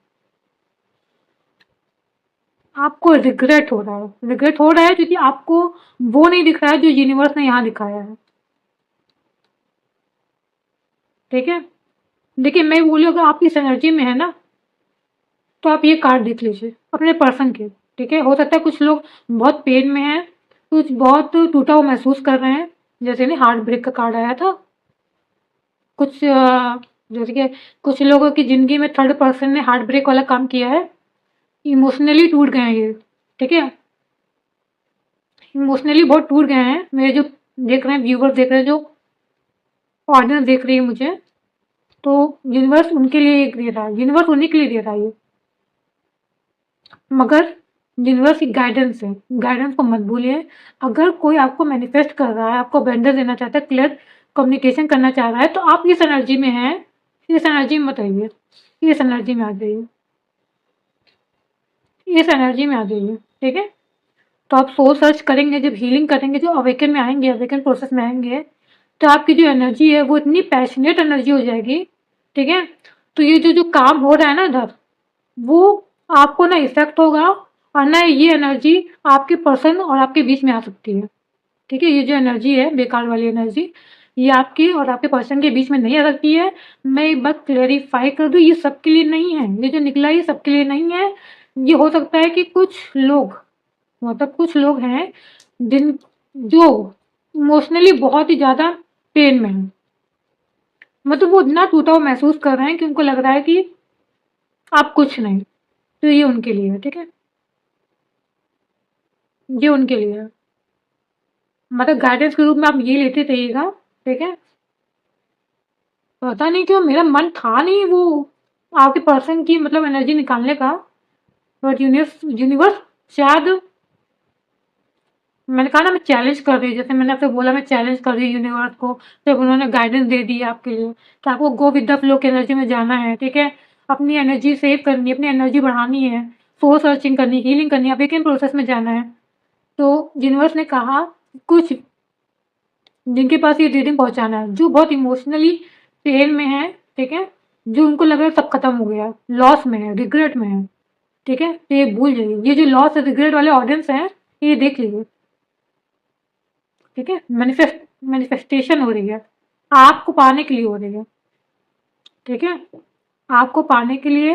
आपको रिग्रेट हो रहा है, रिग्रेट हो रहा है क्योंकि आपको वो नहीं दिख रहा है जो यूनिवर्स ने यहाँ दिखाया है, ठीक है। देखिए, मैं बोली अगर आप इस एनर्जी में है ना, तो आप ये कार्ड देख लीजिए अपने पर्सन के, ठीक है। हो सकता है कुछ लोग बहुत पेन में हैं, कुछ बहुत टूटा हुआ महसूस कर रहे हैं, जैसे नहीं हार्ट ब्रेक का कार्ड आया था, कुछ जैसे कि कुछ लोगों की जिंदगी में थर्ड पर्सन ने हार्ट ब्रेक वाला काम किया है, इमोशनली टूट गए हैं ये, ठीक है, इमोशनली बहुत टूट गए हैं। मेरे जो देख रहे हैं, व्यूवर देख रहे हैं, जो ऑडियंस देख रही है मुझे, तो यूनिवर्स उनके लिए एक दे रहा है, यूनिवर्स उन्हीं के लिए दे रहा है ये। मगर यूनिवर्स की गाइडेंस है, गाइडेंस को मत भूलिए। अगर कोई आपको मैनिफेस्ट कर रहा है, आपको बेंडर देना चाहता है, क्लियर कम्युनिकेशन करना चाह रहा है, तो आप इस एनर्जी में हैं, इस एनर्जी में मत आइए, इस एनर्जी में आ जाइए, इस एनर्जी में आ जाइए, ठीक है। तो आप सोल सर्च करेंगे, जब हीलिंग करेंगे, जो अवेकन में आएंगे, अवेकन प्रोसेस में आएंगे, तो आपकी जो एनर्जी है वो इतनी पैशनेट एनर्जी हो जाएगी, ठीक है। तो ये जो जो काम हो रहा है ना इधर, वो आपको ना इफेक्ट होगा, और ना ये एनर्जी आपके पर्सन और आपके बीच में आ सकती है, ठीक है। ये जो एनर्जी है, बेकार वाली एनर्जी, ये आपकी और आपके पर्सन के बीच में नहीं आ सकती है। मैं एक बात क्लेरिफाई कर दूं, ये सबके लिए नहीं है, ये जो निकला ये सबके लिए नहीं है। ये हो सकता है कि कुछ लोग, मतलब कुछ लोग हैं जिन, जो इमोशनली बहुत ही ज़्यादा पेन में हैं, मतलब वो इतना टूटा हुआ महसूस कर रहे हैं कि उनको लग रहा है कि आप कुछ नहीं। तो ये उनके लिए है, ठीक है, ये उनके लिए है। मतलब गाइडेंस के रूप में आप ये लेते रहिएगा, ठीक है। पता नहीं क्यों मेरा मन था नहीं वो आपके पर्सन की मतलब एनर्जी निकालने का, बट यूनिवर्स यूनिवर्स शायद, मैंने कहा ना मैं चैलेंज कर रही हूँ, जैसे मैंने आपसे बोला मैं चैलेंज कर रही हूँ यूनिवर्स को, जब उन्होंने गाइडेंस दे दी है आपके लिए कि आपको गो विद द फ्लो की एनर्जी में जाना है, ठीक है। अपनी एनर्जी सेव करनी है, अपनी एनर्जी बढ़ानी है, सोल सर्चिंग करनी, हीलिंग करनी है, अवेकन प्रोसेस में जाना है। तो यूनिवर्स ने कहा कुछ जिनके पास ये रीडिंग पहुंचाना है, जो बहुत इमोशनली पेन में है, ठीक है, जो उनको लग रहा है सब खत्म हो गया, लॉस में है, रिग्रेट में है, ठीक है, तो ये भूल जाइए, ये जो लॉस है, रिग्रेट वाले ऑडियंस हैं, ये देख लीजिए, ठीक है। मैनिफेस्टेशन हो रही है, आपको पाने के लिए हो रही है, ठीक है, आपको पाने के लिए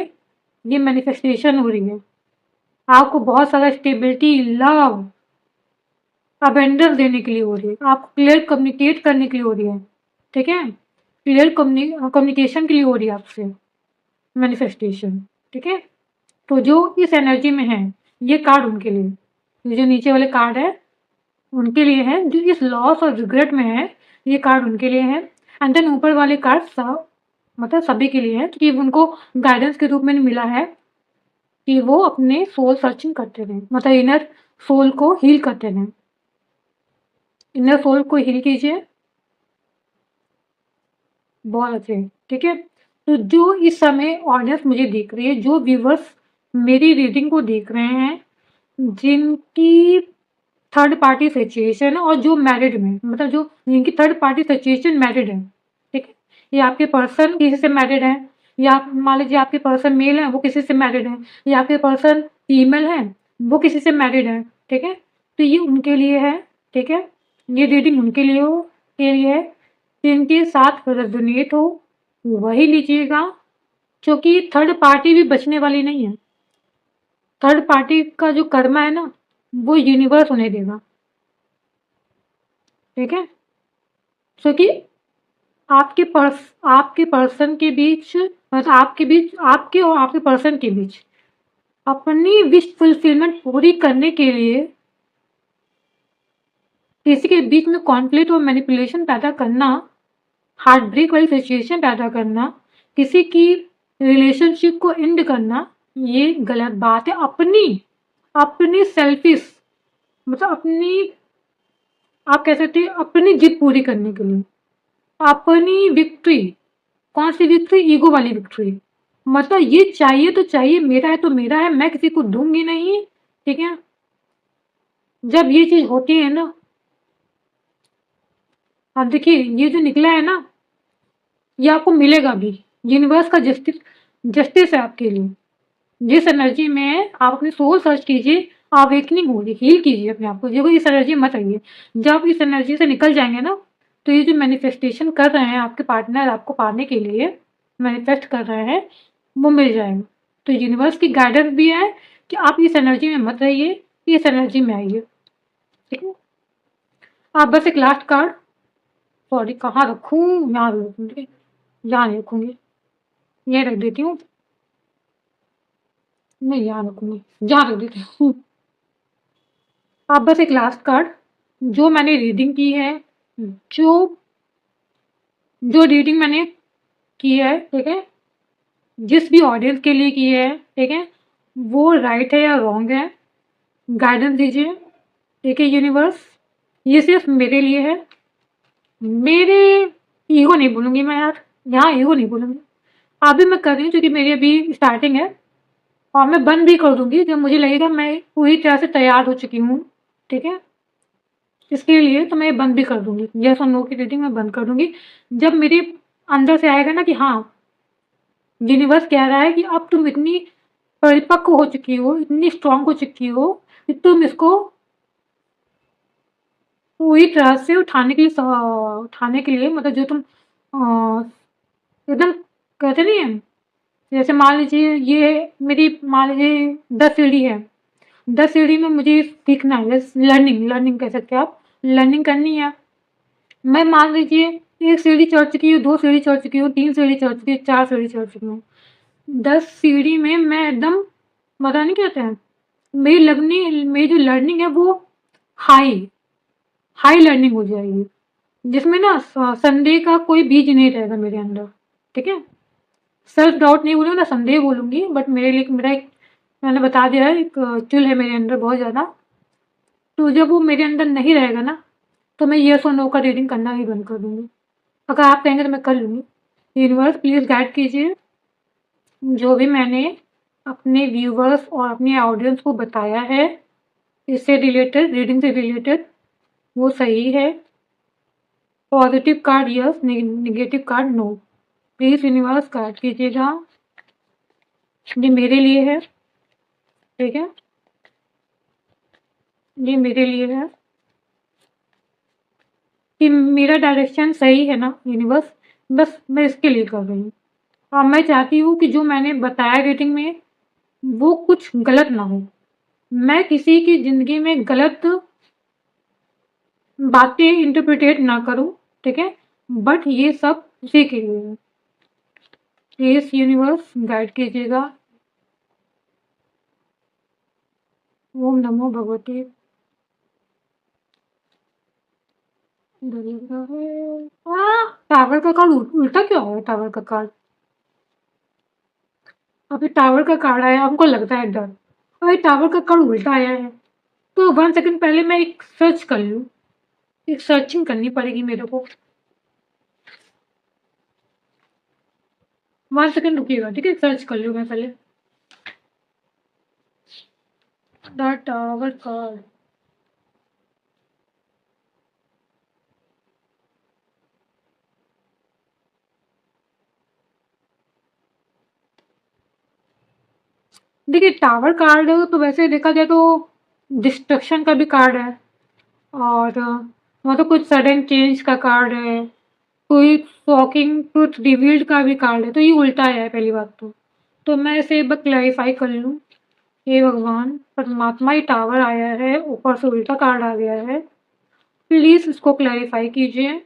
ये मैनिफेस्टेशन हो रही है। आपको बहुत सारा स्टेबिलिटी, लव, अबेंडेंस देने के लिए हो रही है, आपको क्लियर कम्युनिकेट करने के लिए हो रही है, ठीक है, क्लियर कम्युनिकेशन के लिए हो रही है आपसे मैनिफेस्टेशन, ठीक है। तो जो इस एनर्जी में है, ये कार्ड उनके लिए, ये जो नीचे वाले कार्ड है उनके लिए है, जो इस लॉस और रिग्रेट में है, ये कार्ड उनके लिए है। एंड देन ऊपर वाले कार्ड सब, मतलब सभी के लिए है, क्योंकि उनको गाइडेंस के रूप में मिला है कि वो अपने सोल सर्चिंग करते रहें, मतलब इनर सोल को हील करते रहें, इनर सोल को हील कीजिए, बहुत अच्छे, ठीक है। तो जो इस समय ऑडियंस मुझे देख रही है, जो व्यूवर्स मेरी रीडिंग को देख रहे हैं, जिनकी थर्ड पार्टी सिचुएशन है और जो मैरिड में, मतलब जो जिनकी थर्ड पार्टी सिचुएशन मैरिड है, ठीक है, ये आपके पर्सन किसी से मैरिड है, या मान लीजिए आपके पर्सन मेल है, वो किसी से मैरिड है, या आपके पर्सन फीमेल है, वो किसी से मैरिड है, ठीक है? तो ये उनके लिए है, ठीक है? ये रीडिंग उनके लिए के लिए है, जिनके साथ रेजोनेट हो वही लीजिएगा, क्योंकि थर्ड पार्टी भी बचने वाली नहीं है। थर्ड पार्टी का जो कर्मा है ना, वो यूनिवर्स उन्हें देगा, ठीक है? क्योंकि आपके पर्सन के बीच, मतलब आपके और आपके पर्सन के बीच अपनी विश फुलफिलमेंट पूरी करने के लिए किसी के बीच में कॉन्फ्लिक्ट और मैनिपुलेशन पैदा करना, हार्ट ब्रेक वाली सिचुएशन पैदा करना, किसी की रिलेशनशिप को एंड करना, ये गलत बात है। अपनी सेल्फिश, मतलब अपनी, आप कह सकते हैं अपनी जिद पूरी करने के लिए, अपनी विक्ट्री। कौन सी विक्ट्री? ईगो वाली विक्ट्री। मतलब ये चाहिए तो चाहिए, मेरा है तो मेरा है, मैं किसी को दूंगी नहीं, ठीक है? जब ये चीज होती है ना, अब देखिए ये जो निकला है ना, ये आपको मिलेगा भी। यूनिवर्स का जस्टिस है आपके लिए। जिस एनर्जी में आप अपनी सोल सर्च कीजिए, अवेकनिंग होगी, हील कीजिए अपने आप को। देखो इस एनर्जी मत आइए। जब इस एनर्जी से निकल जाएंगे ना, तो ये जो मैनिफेस्टेशन कर रहे हैं आपके पार्टनर आपको पाने के लिए मैनिफेस्ट कर रहे हैं, वो मिल जाएगा। तो यूनिवर्स की गाइडेंस भी है कि आप इस एनर्जी में मत रहिए, इस एनर्जी में आइए, ठीक है? आप बस एक लास्ट कार्ड, सॉरी कहाँ रखूँ, यहाँ रखूँगी, यहाँ नहीं रखूँगी, ये रख देती हूँ, नहीं यहाँ रखूँगी, यहाँ रख देती हूँ। आप बस एक लास्ट कार्ड, जो मैंने रीडिंग की है, जो जो रीडिंग मैंने की है, ठीक है, जिस भी ऑडियंस के लिए की है, ठीक है, वो राइट है या रॉन्ग है, गाइडेंस दीजिए, ठीक है यूनिवर्स। ये सिर्फ मेरे लिए है, मेरे ईगो नहीं बोलूँगी मैं यार, यहाँ ईगो नहीं बोलूँगी। अभी मैं कर रही हूँ क्योंकि मेरी अभी स्टार्टिंग है, और मैं बंद भी कर दूंगी जब मुझे लगेगा मैं पूरी तरह से तैयार हो चुकी हूँ, ठीक है? इसके लिए तो मैं बंद भी कर दूंगी, यस और नो की रीडिंग मैं बंद कर दूंगी। जब मेरे अंदर से आएगा ना कि हाँ, यूनिवर्स कह रहा है कि अब तुम इतनी परिपक्व हो चुकी हो, इतनी स्ट्रांग हो चुकी हो कि तुम इसको पूरी तरह से उठाने के लिए, मतलब जो तुम एकदम कहते नहीं है, जैसे मान लीजिए ये मेरी, मान लीजिए 10 सीढ़ी है, 10 सीढ़ी में मुझे सीखना है, लर्निंग लर्निंग कह सकते हैं आप, लर्निंग करनी है। मैं मान लीजिए 1 सीढ़ी चढ़ चुकी हूँ, 2 सीढ़ी चढ़ चुकी हूँ, 3 सीढ़ी चढ़ चुकी हूँ, 4 सीढ़ी चढ़ चुकी हूँ, 10 सीढ़ी में मैं एकदम, पता नहीं कहते हैं, मेरी जो लर्निंग है वो हाई हाई लर्निंग हो जाएगी, जिसमें ना संदेह का कोई बीज नहीं रहेगा मेरे अंदर, ठीक है? सेल्फ डाउट नहीं बोलूँगी ना, संदेह बोलूँगी, बट मेरे लिए मेरा एक, मैंने बता दिया है, एक चुल है मेरे अंदर बहुत ज़्यादा। तो जब वो मेरे अंदर नहीं रहेगा ना, तो मैं येस और नो का रीडिंग करना ही बंद कर दूँगी। अगर आप कहेंगे तो मैं कर लूँगी। यूनिवर्स प्लीज़ गाइड कीजिए, जो भी मैंने अपने व्यूवर्स और अपने ऑडियंस को बताया है इससे रिलेटेड, रीडिंग से रिलेटेड, वो सही है। Positive card yes, negative card no. Please universe guide कीजिएगा, ये मेरे लिए है, ठीक है? ये मेरे लिए है कि मेरा डायरेक्शन सही है ना यूनिवर्स, बस मैं इसके लिए कर रही हूँ। और मैं चाहती हूँ कि जो मैंने बताया रीडिंग में वो कुछ गलत ना हो, मैं किसी की ज़िंदगी में गलत बातें इंटरप्रिटेट ना करूँ, ठीक है? बट ये सब उसी के लिए है। प्लीज़ यूनिवर्स गाइड कीजिएगा। ओम नमो भगवते टावर का कार्ड उल्टा क्यों आया? टावर का कार्ड, अभी टावर का कार्ड आया, हमको लगता है डर। अरे टावर का कार्ड उल्टा आया है, तो 1 सेकंड पहले मैं एक सर्च कर लूँ, एक सर्चिंग करनी पड़ेगी मेरे को। 1 सेकंड रुकिएगा, ठीक है? सर्च कर लूँ मैं पहले द टावर कार्ड। देखिए टावर कार्ड तो वैसे देखा जाए तो डिस्ट्रक्शन का भी कार्ड है, और मतलब कुछ सडन चेंज का कार्ड है, कोई शॉकिंग ट्रुथ रिवील्ड का भी कार्ड है, तो ये उल्टा है पहली बात तो मैं इसे एक बार क्लैरिफाई कर लूँ। हे भगवान, परमात्मा ही टावर आया है, ऊपर से उल्टा कार्ड आ गया है, प्लीज इसको क्लैरिफाई कीजिए।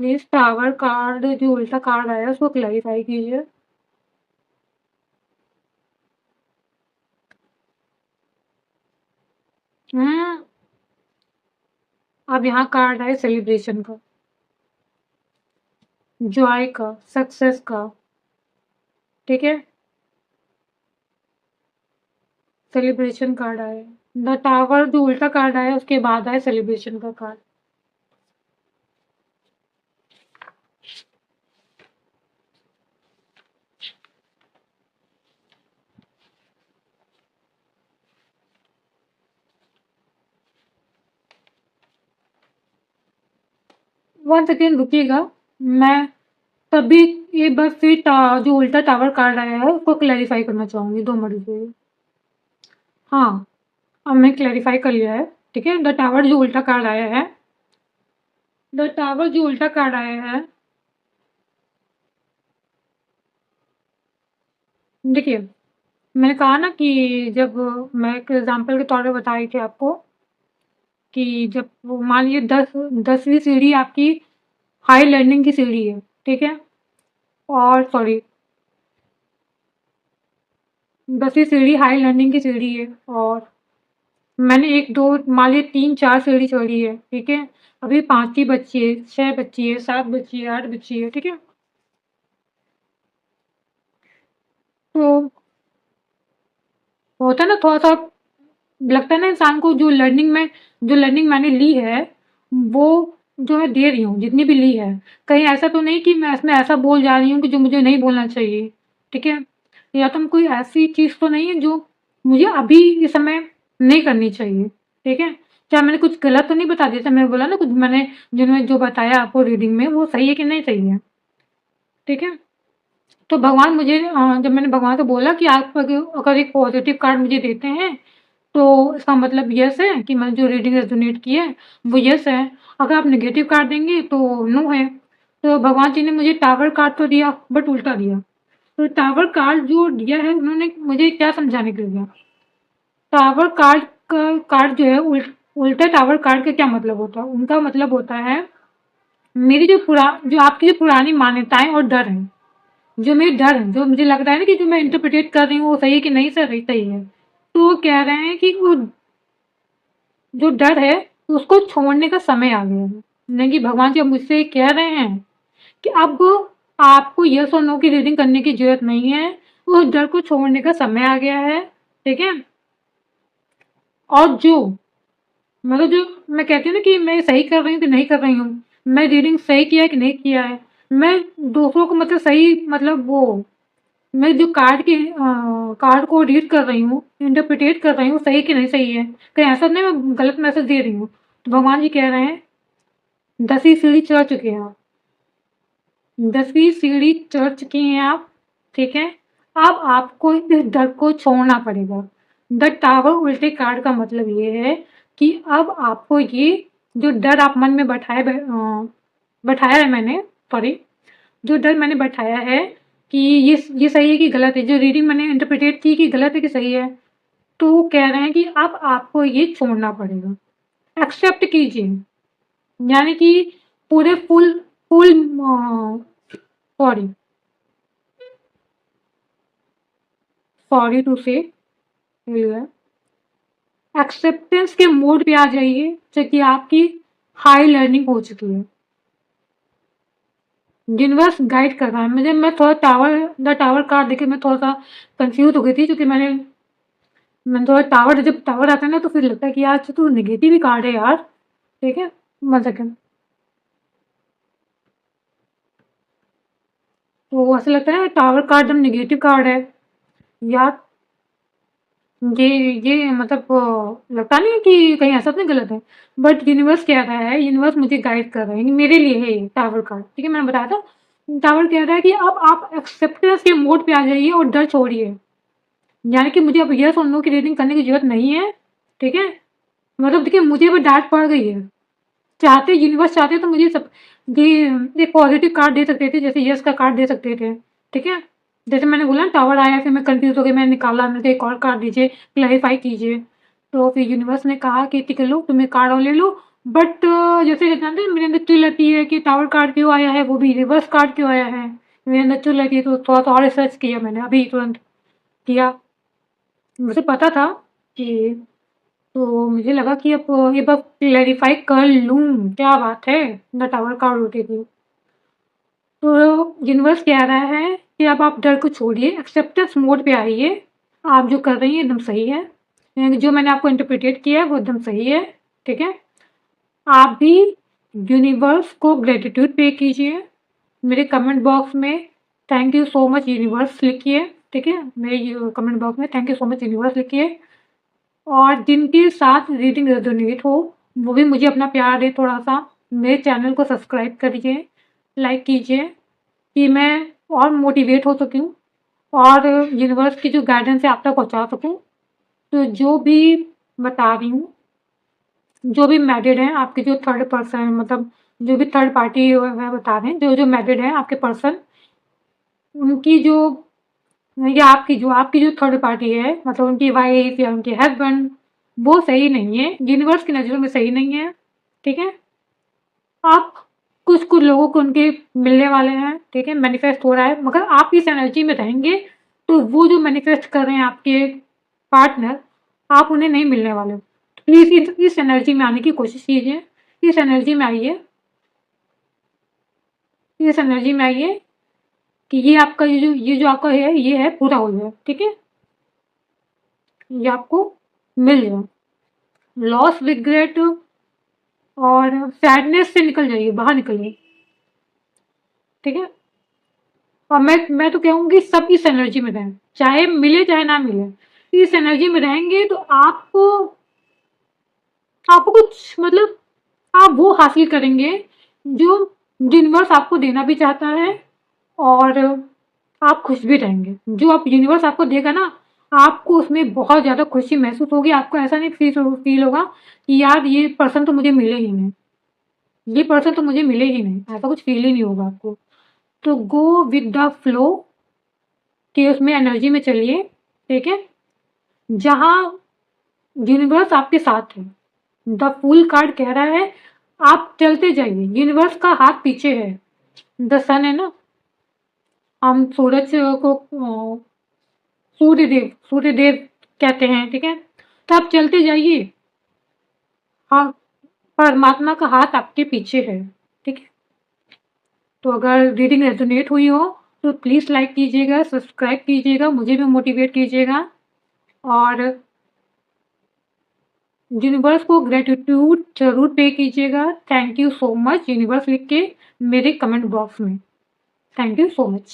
प्लीज टावर कार्ड जो उल्टा कार्ड आया है उसको क्लैरिफाई कीजिए। हम्म अब यहाँ कार्ड आए सेलिब्रेशन का, जॉय का, सक्सेस का, ठीक है। सेलिब्रेशन कार्ड आया, द टावर जो उल्टा कार्ड आया उसके बाद आया सेलिब्रेशन का कार्ड। वन सेकेंड रुकिएगा, मैं तभी ये बस फिर जो उल्टा टावर कार्ड आया है उसको क्लैरिफाई करना चाहूंगी, 2 मिनट रुकिएगा। हाँ, अब मैं क्लैरिफाई कर लिया है, ठीक है। द टावर जो उल्टा कार्ड आया है, द टावर जो उल्टा कार्ड आया है, देखिए मैंने कहा ना कि जब मैं एक एग्जांपल के तौर पे बताई थी आपको कि जब वो मान लीजिए 10वीं सीढ़ी आपकी हाई लर्निंग की सीढ़ी है, ठीक है, और सॉरी 10वीं सीढ़ी हाई लर्निंग की सीढ़ी है, और मैंने 1 2 मान लीजिए 3 4 सीढ़ी चढ़ी है, ठीक है। अभी 5वीं बच्ची है, 6 बच्ची है, 7 बच्ची है, 8 बच्ची है, ठीक है। तो होता है ना थोड़ा सा, लगता है ना इंसान को जो लर्निंग मैंने ली है वो जो मैं दे रही हूँ जितनी भी ली है, कहीं ऐसा तो नहीं कि मैं इसमें ऐसा बोल जा रही हूँ कि जो मुझे नहीं बोलना चाहिए, ठीक है। या तो कोई ऐसी चीज़ तो नहीं है जो मुझे अभी इस समय नहीं करनी चाहिए, ठीक है। क्या मैंने कुछ गलत तो नहीं बता दिया? जैसे मैंने बोला ना, कुछ मैंने जो बताया आपको रीडिंग में वो सही है कि नहीं सही है, ठीक है। तो भगवान मुझे जब मैंने भगवान से बोला कि आप अगर एक पॉजिटिव कार्ड मुझे देते हैं तो इसका मतलब यस है कि मैंने जो रीडिंग रेजोनेट की है वो यस है, अगर आप नेगेटिव कार्ड देंगे तो नो है। तो भगवान जी ने मुझे टावर कार्ड तो दिया बट उल्टा दिया। तो टावर कार्ड जो दिया है उन्होंने मुझे क्या समझाने के लिए दिया? टावर कार्ड का कार्ड जो है उल्टा टावर कार्ड का क्या मतलब होता है? उनका मतलब होता है मेरी जो आपकी जो पुरानी मान्यताएं और डर है, जो मेरी डर है, जो मुझे लग रहा है ना कि जो मैं इंटरप्रिटेट कर रही हूँ वो सही है कि नहीं सही सही है, तो वो कह रहे हैं कि वो जो डर है उसको छोड़ने का समय आ गया है। नहीं कि भगवान जी अब मुझसे कह रहे हैं कि अब आपको यस और नो की रीडिंग करने की जरूरत नहीं है, उस डर को छोड़ने का समय आ गया है, ठीक है। और जो मतलब जो मैं कहती हूँ ना कि मैं सही कर रही हूँ कि नहीं कर रही हूँ, मैं रीडिंग सही किया है कि नहीं किया है, मैं दूसरों को मतलब सही मतलब वो मैं जो कार्ड को रीड कर रही हूँ, इंटरप्रिटेट कर रही हूँ, सही कि नहीं सही है, कहीं ऐसा नहीं मैं गलत मैसेज दे रही हूँ। तो भगवान जी कह रहे हैं 10वीं सीढ़ी चढ़ चुके हैं आप, 10वीं सीढ़ी चढ़ चुकी हैं आप, ठीक है। अब आपको इस डर को छोड़ना पड़ेगा। द टावर उल्टे कार्ड का मतलब ये है कि अब आपको ये जो डर आप मन में बैठाया है मैंने, सॉरी, जो डर मैंने बैठाया है कि ये सही है कि गलत है, जो रीडिंग मैंने इंटरप्रिटेट की कि गलत है कि सही है, तो वो कह रहे हैं कि अब आपको ये छोड़ना पड़ेगा, एक्सेप्ट कीजिए। यानी कि पूरे फुल फुल सॉरी सॉरी टू से एक्सेप्टेंस के मोड पे आ जाइए, जो कि आपकी हाई लर्निंग हो चुकी है। यूनिवर्स गाइड कर रहा है मुझे। मैं थोड़ा द टावर कार्ड देखे मैं थोड़ा सा कंफ्यूज हो गई थी, क्योंकि मैंने थोड़ा टावर, जब टावर आता है ना तो फिर लगता है कि यार तो नेगेटिव ही कार्ड है यार, ठीक है। 1 सेकेंड। तो ऐसा लगता है टावर कार्ड जब नेगेटिव कार्ड है यार, ये मतलब लगता नहीं है कि कहीं ऐसा तो नहीं गलत है, बट यूनिवर्स कह रहा है, यूनिवर्स मुझे गाइड कर रहा है, मेरे लिए है ये टावर कार्ड, ठीक है? मैंने बताया था, टावर कह रहा है कि अब आप एक्सेप्टेंस के मोड पे आ जाइए और डर छोड़िए। यानी कि मुझे अब यस और नो की रीडिंग करने की ज़रूरत नहीं है, ठीक है? मतलब देखिए मुझे अब डाँट पड़ गई है। चाहते यूनिवर्स चाहते तो मुझे सब ये एक पॉजिटिव कार्ड दे सकते थे, जैसे यस का कार्ड दे सकते थे, ठीक है? जैसे मैंने बोला ना टावर आया, फिर मैं कन्फ्यूज़ हो गई, मैंने निकाला, मैंने कहा एक और कार्ड दीजिए, क्लैरिफ़ाई कीजिए। तो फिर यूनिवर्स ने कहा कि ठीक है लो, तुम एक कार्ड और ले लो, बट जैसे जानते हैं मेरे अंदर चिल आती है कि टावर कार्ड क्यों आया है, वो भी रिवर्स कार्ड क्यों आया है? मेरे अंदर चिल आती है, तो थोड़ा-सा और रिसर्च किया मैंने, अभी तुरंत किया। मुझे पता था कि तो मुझे लगा कि अब एक बार क्लैरिफ़ाई कर लूँ, क्या बात है, द टावर कार्ड उठी थी। तो यूनिवर्स कह रहा है कि अब आप डर को छोड़िए, एक्सेप्टेंस मोड पे आइए, आप जो कर रही हैं एकदम सही है। जो मैंने आपको इंटरप्रिटेट किया है वो एकदम सही है, ठीक है? आप भी यूनिवर्स को ग्रैटिट्यूड पे कीजिए, मेरे कमेंट बॉक्स में thank you so much universe लिखिए, ठीक है? मेरे कमेंट बॉक्स में thank you so much universe लिखिए। और जिनके साथ रीडिंग रेजोनेट हो, वो भी मुझे अपना प्यार दें थोड़ा-सा। मेरे चैनल को सब्सक्राइब करिए, लाइक कीजिए कि मैं और मोटिवेट हो सकूँ और यूनिवर्स की जो गाइडेंस है आप तक पहुँचा सकूँ। तो जो भी बता रही हूँ, जो भी मैरिड हैं, आपके जो थर्ड पर्सन मतलब जो भी थर्ड पार्टी है बता रहे हैं, जो मैरिड हैं आपके पर्सन, उनकी जो या आपकी जो थर्ड पार्टी है मतलब उनकी वाइफ या उनके हस्बैंड, वो सही नहीं है, यूनिवर्स की नज़रों में सही नहीं है, ठीक है? आप कुछ-कुछ लोगों को उनके मिलने वाले हैं, ठीक है? मैनिफेस्ट हो रहा है, मगर आप इस एनर्जी में रहेंगे, तो वो जो मैनिफेस्ट कर रहे हैं आपके पार्टनर, आप उन्हें नहीं मिलने वाले। प्लीज़ इस एनर्जी में आने की कोशिश कीजिए, इस एनर्जी में आइए, इस एनर्जी में आइए कि ये जो आपका है, ये है पूरा हो जाए, ठीक है? ये आपको मिल जाए। लॉस, रिग्रेट और सैडनेस से निकल जाइए, बाहर निकलिए, ठीक है? और मैं तो कहूँगी सब इस एनर्जी में रहें, चाहे मिले चाहे ना मिले। इस एनर्जी में रहेंगे तो आपको आपको कुछ मतलब आप वो हासिल करेंगे जो यूनिवर्स आपको देना भी चाहता है और आप खुश भी रहेंगे। जो आप यूनिवर्स आपको देगा ना, आपको उसमें बहुत ज़्यादा खुशी महसूस होगी, आपको ऐसा नहीं फ़ील होगा कि यार ये पर्सन तो मुझे मिले ही नहीं, ये पर्सन तो मुझे मिले ही नहीं, ऐसा कुछ फ़ील ही नहीं होगा आपको। तो गो विद द फ्लो कि उसमें एनर्जी में चलिए, ठीक है? जहाँ यूनिवर्स आपके साथ है। द फूल कार्ड कह रहा है आप चलते जाइए, यूनिवर्स का हाथ पीछे है। द सन है ना, हम सूरज को सूर्यदेव कहते हैं, ठीक है? तो आप चलते जाइए, हाँ, परमात्मा का हाथ आपके पीछे है, ठीक है? तो अगर रीडिंग रेजोनेट हुई हो तो प्लीज़ लाइक कीजिएगा, सब्सक्राइब कीजिएगा, मुझे भी मोटिवेट कीजिएगा और यूनिवर्स को ग्रेटिट्यूड ज़रूर पे कीजिएगा। Thank you so much universe लिख के मेरे कमेंट बॉक्स में। Thank you so much.